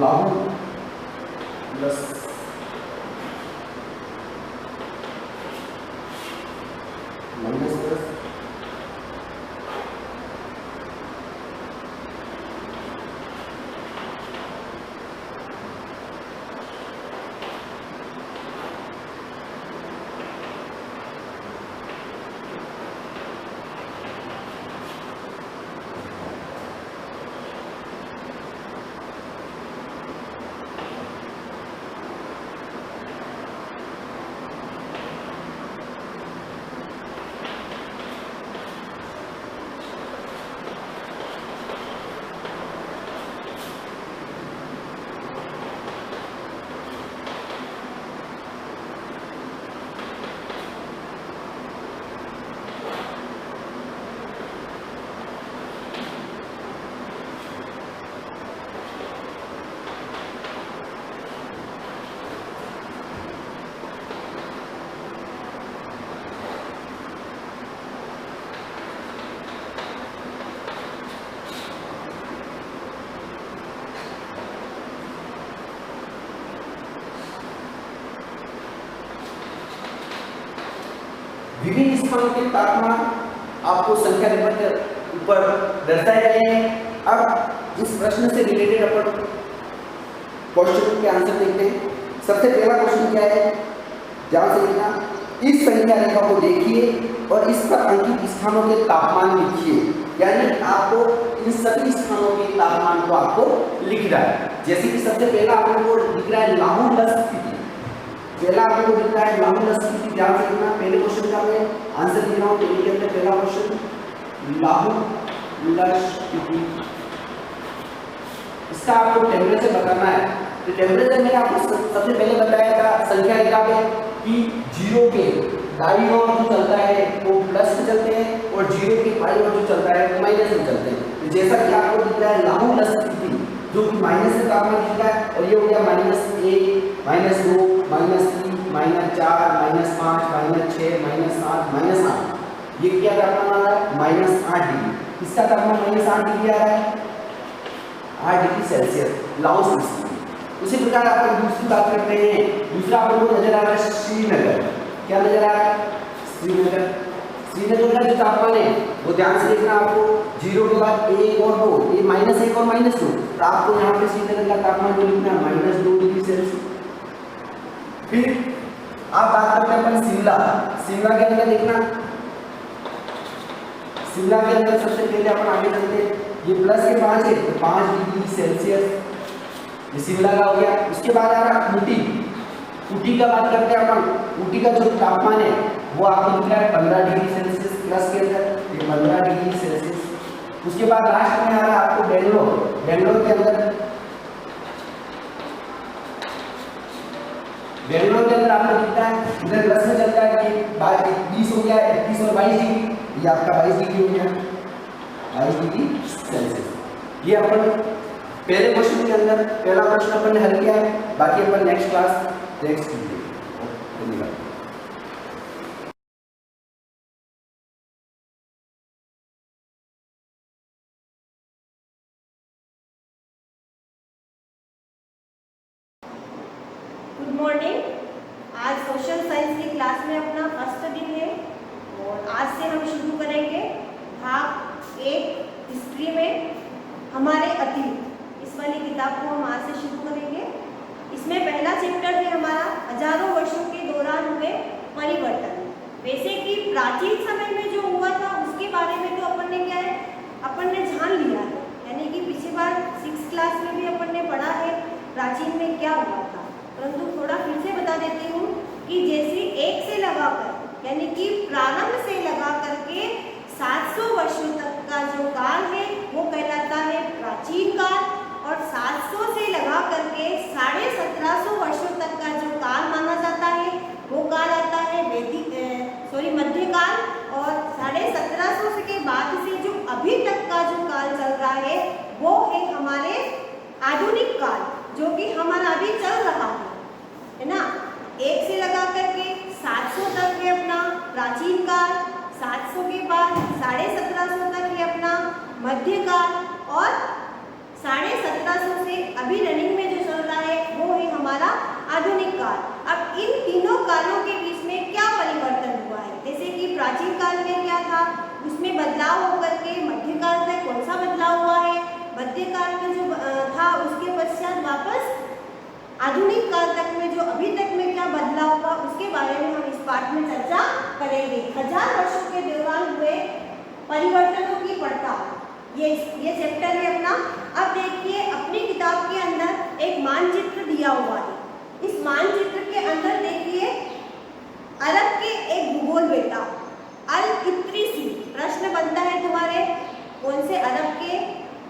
Speaker 5: लाहौर प्लस माइनस प्लस विभिन्न स्थानों के तापमान आपको संख्या रेखा के ऊपर दर्शाए गए हैं। अब इस प्रश्न से रिलेटेड अपन क्वेश्चन के आंसर देखते हैं। सबसे पहला क्वेश्चन क्या है, ध्यान से देखना। इस संख्या रेखा को देखिए और इस पर अंकित स्थानों के तापमान लिखिए। यानी आपको इन सभी स्थानों के तापमान को आपको लिख रहा है। जैसे कि सबसे पहला आपको लिख रहा है लाहौर स्थिति, पहला आपको दिख रहा है लाहौर स्थिति। ध्यान से देखना, पहले क्वेश्चन का मैं आंसर लिख रहा हूँ। पहले के अंदर पहला क्वेश्चन लाहौर स्थिति, इसका आपको टेम्परेचर बताना है। तो टेम्परेचर मैंने आपको सबसे पहले बताया था संख्या रेखा पे कि 0 के दाईं ओर जो चलता है वो प्लस में चलते हैं और 0 के बाईं ओर जो चलता है वो माइनस में चलते हैं। तो जैसा कि आपको दिख रहा है लाहौर स्थिति जो कि माइनस से तापमान दिख रहा है, और ये हो गया -1, -2, -3, -4, -5, -6, -7, -8। ये क्या तापमान आ रहा है? -8 डिग्री। इसका तापमान -8 डिग्री आ रहा है, 8 डिग्री सेल्सियस लाहौर स्थिति। उसी प्रकार आप दूसरी बात करते हैं। दूसरा आपको नजर आ रहा है श्रीनगर। क्या नजर आ रहा है? श्रीनगर। श्रीनगर का जो तापमान है वो ध्यान से देखना, आपको 0 के बाद 1 और 2, ये -1 और -2, तो आपको यहाँ पे श्रीनगर का तापमान जो लिखना है -2 डिग्री सेल्सियस। फिर आप बात करते हैं अपन शिमला। शिमला के अंदर देखना, शिमला के अंदर सबसे पहले अपन आगे चलते हैं। ये प्लस के 5 है तो 5 डिग्री सेल्सियस ये शिमला का हो गया। उसके बाद आ रहा ऊटी। ऊटी का बात करते हैं अपन। ऊटी का जो तापमान है वो आपको दिख रहा है 15 डिग्री सेल्सियस प्लस के अंदर, ये 15 डिग्री सेल्सियस। उसके बाद लास्ट में आ रहा है आपको बेंगलोर। बेंगलोर के अंदर आपको दिखता है इधर प्लस में चलता है कि 20 हो गया, 21 और 22 डिग्री, ये आपका 22 डिग्री हो गया, 22 डिग्री सेल्सियस। ये अपन पहले क्वेश्चन के अंदर पहला प्रश्न अपन ने हल किया है। बाकी अपन नेक्स्ट क्लास नेक्स्ट वीडियो। धन्यवाद।
Speaker 6: Good morning. आज सोशल साइंस की क्लास में अपना फर्स्ट दिन है और आज से हम शुरू करेंगे भाग 1 हिस्ट्री में हमारे अतीत। इस वाली किताब को हम आज से शुरू करेंगे। इसमें पहला चैप्टर है हमारा हजारों वर्षों के दौरान हुए परिवर्तन। वैसे कि प्राचीन समय में जो हुआ था उसके बारे में तो अपन ने क्या है, अपन ने जान लिया है, यानी कि पिछली बार 6th क्लास में भी अपन ने पढ़ा है प्राचीन में क्या हुआ था, परंतु थोड़ा फिर से बता देती हूँ कि जैसे एक से लगाकर यानी कि प्रारंभ से लगा करके 700 वर्षों तक का जो काल है वो कहलाता है प्राचीन काल, और 700 से लगा करके 1750 वर्षों तक का जो काल माना जाता है वो काल आता है मध्यकाल, और 1750 के बाद से जो अभी तक का जो काल चल रहा है वो है हमारे आधुनिक काल, जो कि हमारा अभी चल रहा है ना। एक से लगा करके 700 तक है अपना प्राचीन काल, 700 के बाद 1750 तक है अपना मध्यकाल, और 1750 से अभी रनिंग में जो चल रहा है वो है हमारा आधुनिक काल। अब इन तीनों कालों के बीच में क्या परिवर्तन हुआ है, जैसे कि प्राचीन काल में क्या था उसमें बदलाव होकर के मध्यकाल में कौन सा बदलाव हुआ है, मध्यकाल में जो था उसके पश्चात वापस आधुनिक काल तक में जो अभी तक में क्या बदलाव हुआ उसके बारे में हम इस पाठ में चर्चा करेंगे। 1000 वर्षों के दौरान हुए परिवर्तनों की पड़ताल, ये चैप्टर है अपना। अब देखिए अपनी किताब के अंदर एक मानचित्र दिया हुआ है, इस मानचित्र के अंदर देखिए अरब के एक भूगोल बेटा अल-इत्रिसी, प्रश्न बनता है तुम्हारे कौन से अरब के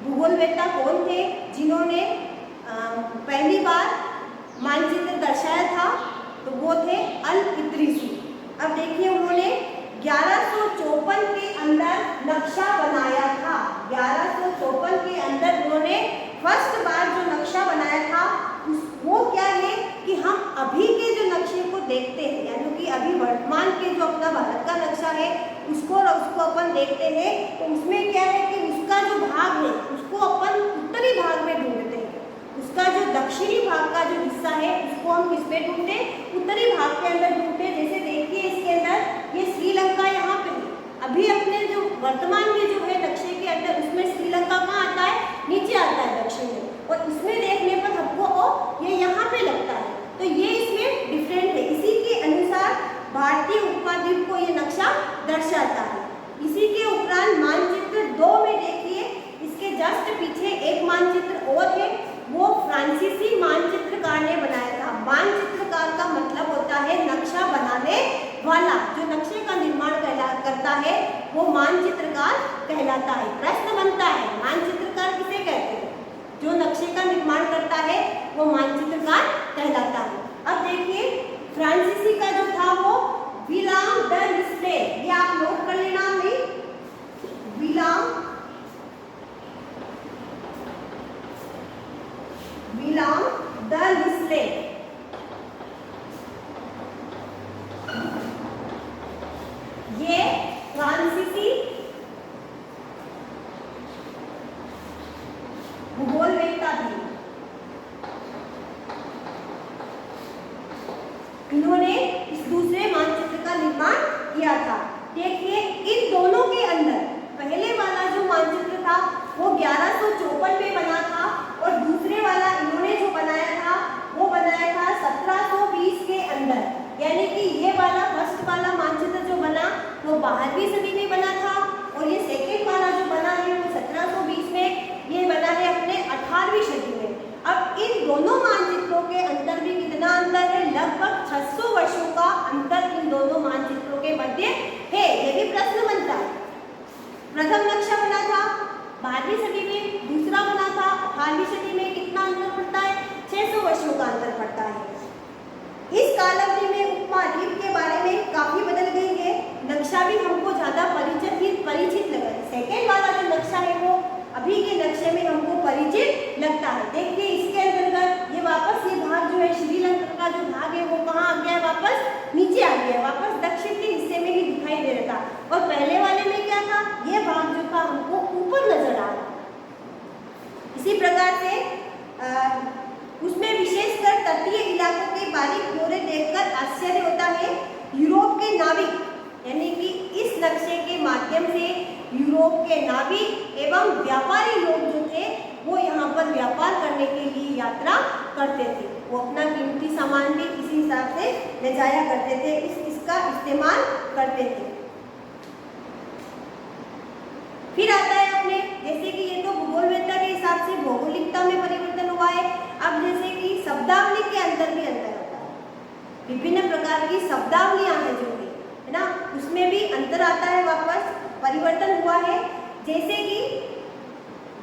Speaker 6: भूगोल बेटा कौन थे जिन्होंने पहली बार मानचित्र दर्शाया था, तो वो थे अल-इत्रिसी। अब देखिए उन्होंने 1154 के अंदर नक्शा बनाया था, 1154 के अंदर उन्होंने फर्स्ट बार जो नक्शा बनाया था वो क्या है कि हम अभी के जो नक्शे को देखते हैं, यानी कि अभी वर्तमान के जो अपना भारत का नक्शा है उसको अपन देखते हैं, तो उसमें क्या है कि उसका जो भाग है उसको अपन उत्तरी भाग में ढूंढते हैं, उसका जो दक्षिणी भाग का जो हिस्सा है उसको हम किस पे ढूंढते हैं, उत्तरी भाग के अंदर ढूंढते हैं। जैसे देखिए इसके अंदर ये श्रीलंका यहाँ पे है, अभी अपने जो वर्तमान में जो है नक्शे के अंदर उसमें श्रीलंका कहाँ आता है, नीचे आता है दक्षिण में, और इसमें देखने पर हमको ये यहाँ पे लगता है, तो ये इसमें डिफरेंट है। इसी के अनुसार भारतीय उपमहाद्वीप को ये नक्शा दर्शाता है। इसी के उपरांत मानचित्र 2 में देखिए इसके जस्ट पीछे एक मानचित्र और है, वो फ्रांसीसी मानचित्रकार ने बनाया था। मानचित्रकार का मतलब होता है नक्शा बनाने वाला, जो नक्शे का निर्माण करता है वो मानचित्रकार कहलाता है। प्रश्न बनता है मानचित्रकार किसे कहते हैं, जो नक्शे का निर्माण करता है वो मानचित्रकार कहलाता है। अब देखिए फ्रांसीसी का जो था वो विलाम द लिस्ले, ये आप नोट कर लेना, विलाम द लिस्ले, ये फ्रांसीसी भूगोलवेत्ता थे। इन्होंने इस दूसरे मानचित्र का निर्माण किया था। देखिए इन दोनों के अंदर पहले वाला जो मानचित्र था वो 1154 में बना था, और दूसरे वाला इन्होंने जो बनाया था वो बनाया था 1720 के अंदर, यानी कि ये वाला फर्स्ट वाला मानचित्र जो बना वो 12वीं सदी में बना था, और ये सेकेंड वाला जो बना है वो 1720 में, ये बना है अपने 18वीं सदी में। अब इन दोनों मानचित्रों के अंदर भी कितना अंतर है, लगभग 600 वर्षों का अंतर इन दोनों मानचित्रों के मध्य है। ये भी प्रश्न बनता है, प्रथम नक्शा बना था 12वीं सदी में, दूसरा बना था 18वीं सदी में, कितना अंतर पड़ता है, 600 वर्षों का अंतर पड़ता है। इस कालावधि में उपमहाद्वीप के बारे में काफी बदल गई है, नक्शा भी हमको ज्यादा परिचित लगा है। सेकेंड वाला जो नक्शा है वो अभी के नक्शे में हमको परिचित लगता है। देखिए इसके अंतर्गत ये वापस ये भाग जो है श्रीलंका का जो भाग है वो कहाँ आ गया है, वापस नीचे आ गया है, वापस दक्षिण के हिस्से में ही दिखाई दे रहा था। और पहले वाले में क्या था, ये भाग जो था हमको ऊपर नजर आ रहा। इसी प्रकार से उसमें विशेषकर तटीय इलाकों के बारीक ब्यौरे देखकर आश्चर्य होता है। यूरोप के नाविक, यानी कि इस नक्शे के माध्यम से यूरोप के नाविक एवं व्यापारी लोग जो थे वो यहाँ पर व्यापार करने के लिए यात्रा करते थे, वो अपना कीमती सामान भी इसी हिसाब से ले जाया करते थे, इसका इस्तेमाल करते थे। फिर आता है अपने, जैसे कि ये तो भूगोलवेत्ता के हिसाब से भौगोलिकता में परिवर्तन हुआ है। अब जैसे शब्दावली के अंदर भी अंतर आता है। विभिन्न प्रकार की शब्दावलियाँ हैं जो भी, है ना, उसमें भी अंतर आता है, वापस परिवर्तन हुआ है। जैसे कि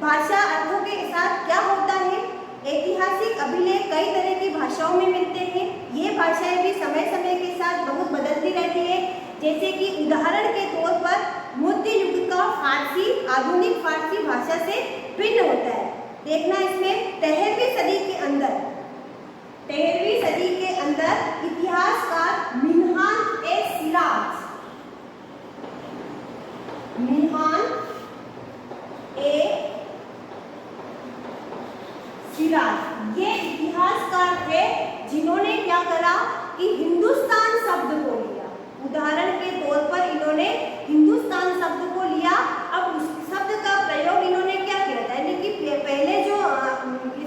Speaker 6: भाषा अर्थों के साथ क्या होता है, ऐतिहासिक अभिलेख कई तरह की भाषाओं में मिलते हैं। ये भाषाएं भी समय समय के साथ बहुत बदलती रहती है। जैसे कि उदाहरण के तौर पर मध्य युग का फारसी आधुनिक फारसी भाषा से भिन्न होता है। देखना इसमें 13वीं सदी के अंदर, 13वीं सदी के अंदर इतिहासकार मिन्हान ए सिराज, मिन्हान ए सिराज, ये इतिहासकार थे जिन्होंने क्या करा कि हिंदुस्तान शब्द को लिया। उदाहरण के तौर पर इन्होंने हिंदुस्तान शब्द को लिया। अब उस शब्द का प्रयोग इन्होंने क्या किया था, यानी कि पहले जो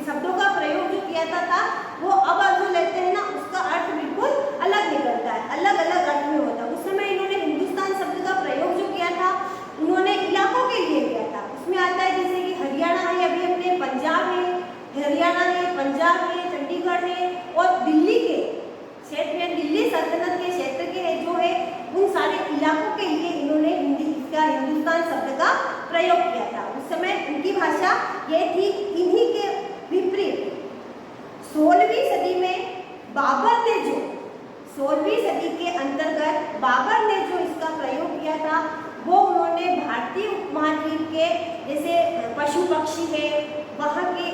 Speaker 6: शब्दों का प्रयोग जो किया था वो अब जो लेते हैं ना उसका अर्थ बिल्कुल अलग निकलता है, अलग अलग अर्थ में होता है। उस समय इन्होंने हिंदुस्तान शब्द का प्रयोग जो किया था उन्होंने इलाकों के लिए किया था। उसमें आता है जैसे कि हरियाणा है, अभी अपने पंजाब है, हरियाणा है, पंजाब है, चंडीगढ़ है, और दिल्ली के क्षेत्र में, दिल्ली सल्तनत के क्षेत्र के जो है उन सारे इलाकों के लिए इन्होंने हिंदुस्तान शब्द का प्रयोग किया था। उस समय उनकी भाषा ये थी। इन्हीं के विपरीत 16वीं सदी में बाबर ने जो 16वीं सदी के अंतर्गत बाबर ने जो इसका प्रयोग किया था वो उन्होंने भारतीय उपमहाद्वीप के जैसे पशु पक्षी है, वहाँ के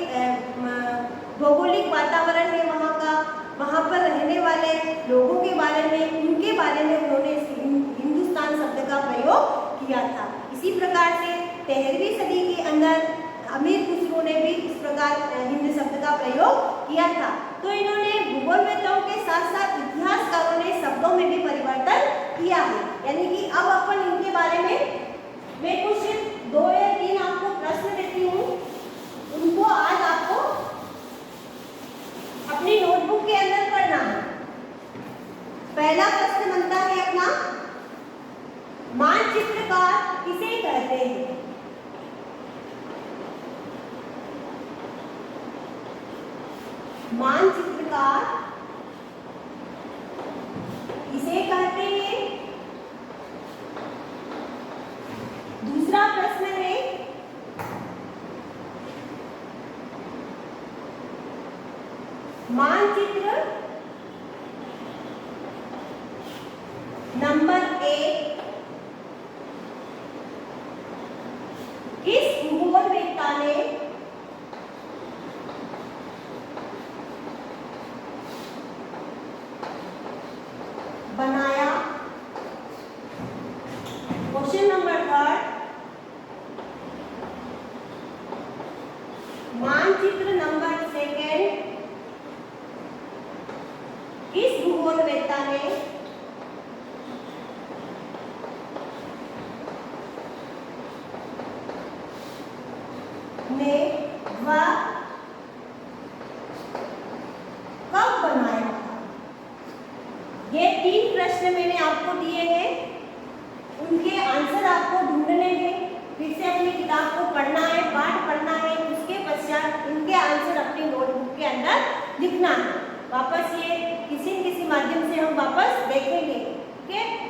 Speaker 6: भौगोलिक वातावरण है वहाँ का, वहाँ पर रहने वाले लोगों के बारे में, उनके बारे में उन्होंने हिंदुस्तान शब्द का प्रयोग किया था। इसी प्रकार से 13वीं सदी के अंदर अमीर खुसरो ने भी इस प्रकार हिंदी शब्द का प्रयोग किया था। तो इन्होंने भूगोलवेत्ताओं के साथ साथ इतिहासकारों ने शब्दों में भी परिवर्तन किया है। यानी कि अब अपन इनके बारे में मैं कुछ 2 या 3 आपको प्रश्न देती हूँ, उनको आज आपको अपनी नोटबुक के अंदर पढ़ना है। पहला प्रश्न बनता है अपना, मानचित्रकार किसे कहते हैं? मानचित्रकार किसे कहते हैं? दूसरा प्रश्न है, मानचित्र नंबर 1 किस भूगोलवेत्ता ने बनाया? क्वेश्चन नंबर 3 मानचित्र नंबर 2 किस भूगोलवेत्ता ने वह कब बनाया था? ये 3 प्रश्न मैंने आपको दिए हैं, उनके आंसर आपको ढूंढने हैं। फिर से अपनी किताब को पढ़ना है, पाठ पढ़ना है, उसके पश्चात उनके आंसर अपनी नोटबुक के अंदर लिखना है। वापस ये किसी न किसी माध्यम से हम वापस देखेंगे। ठीक है।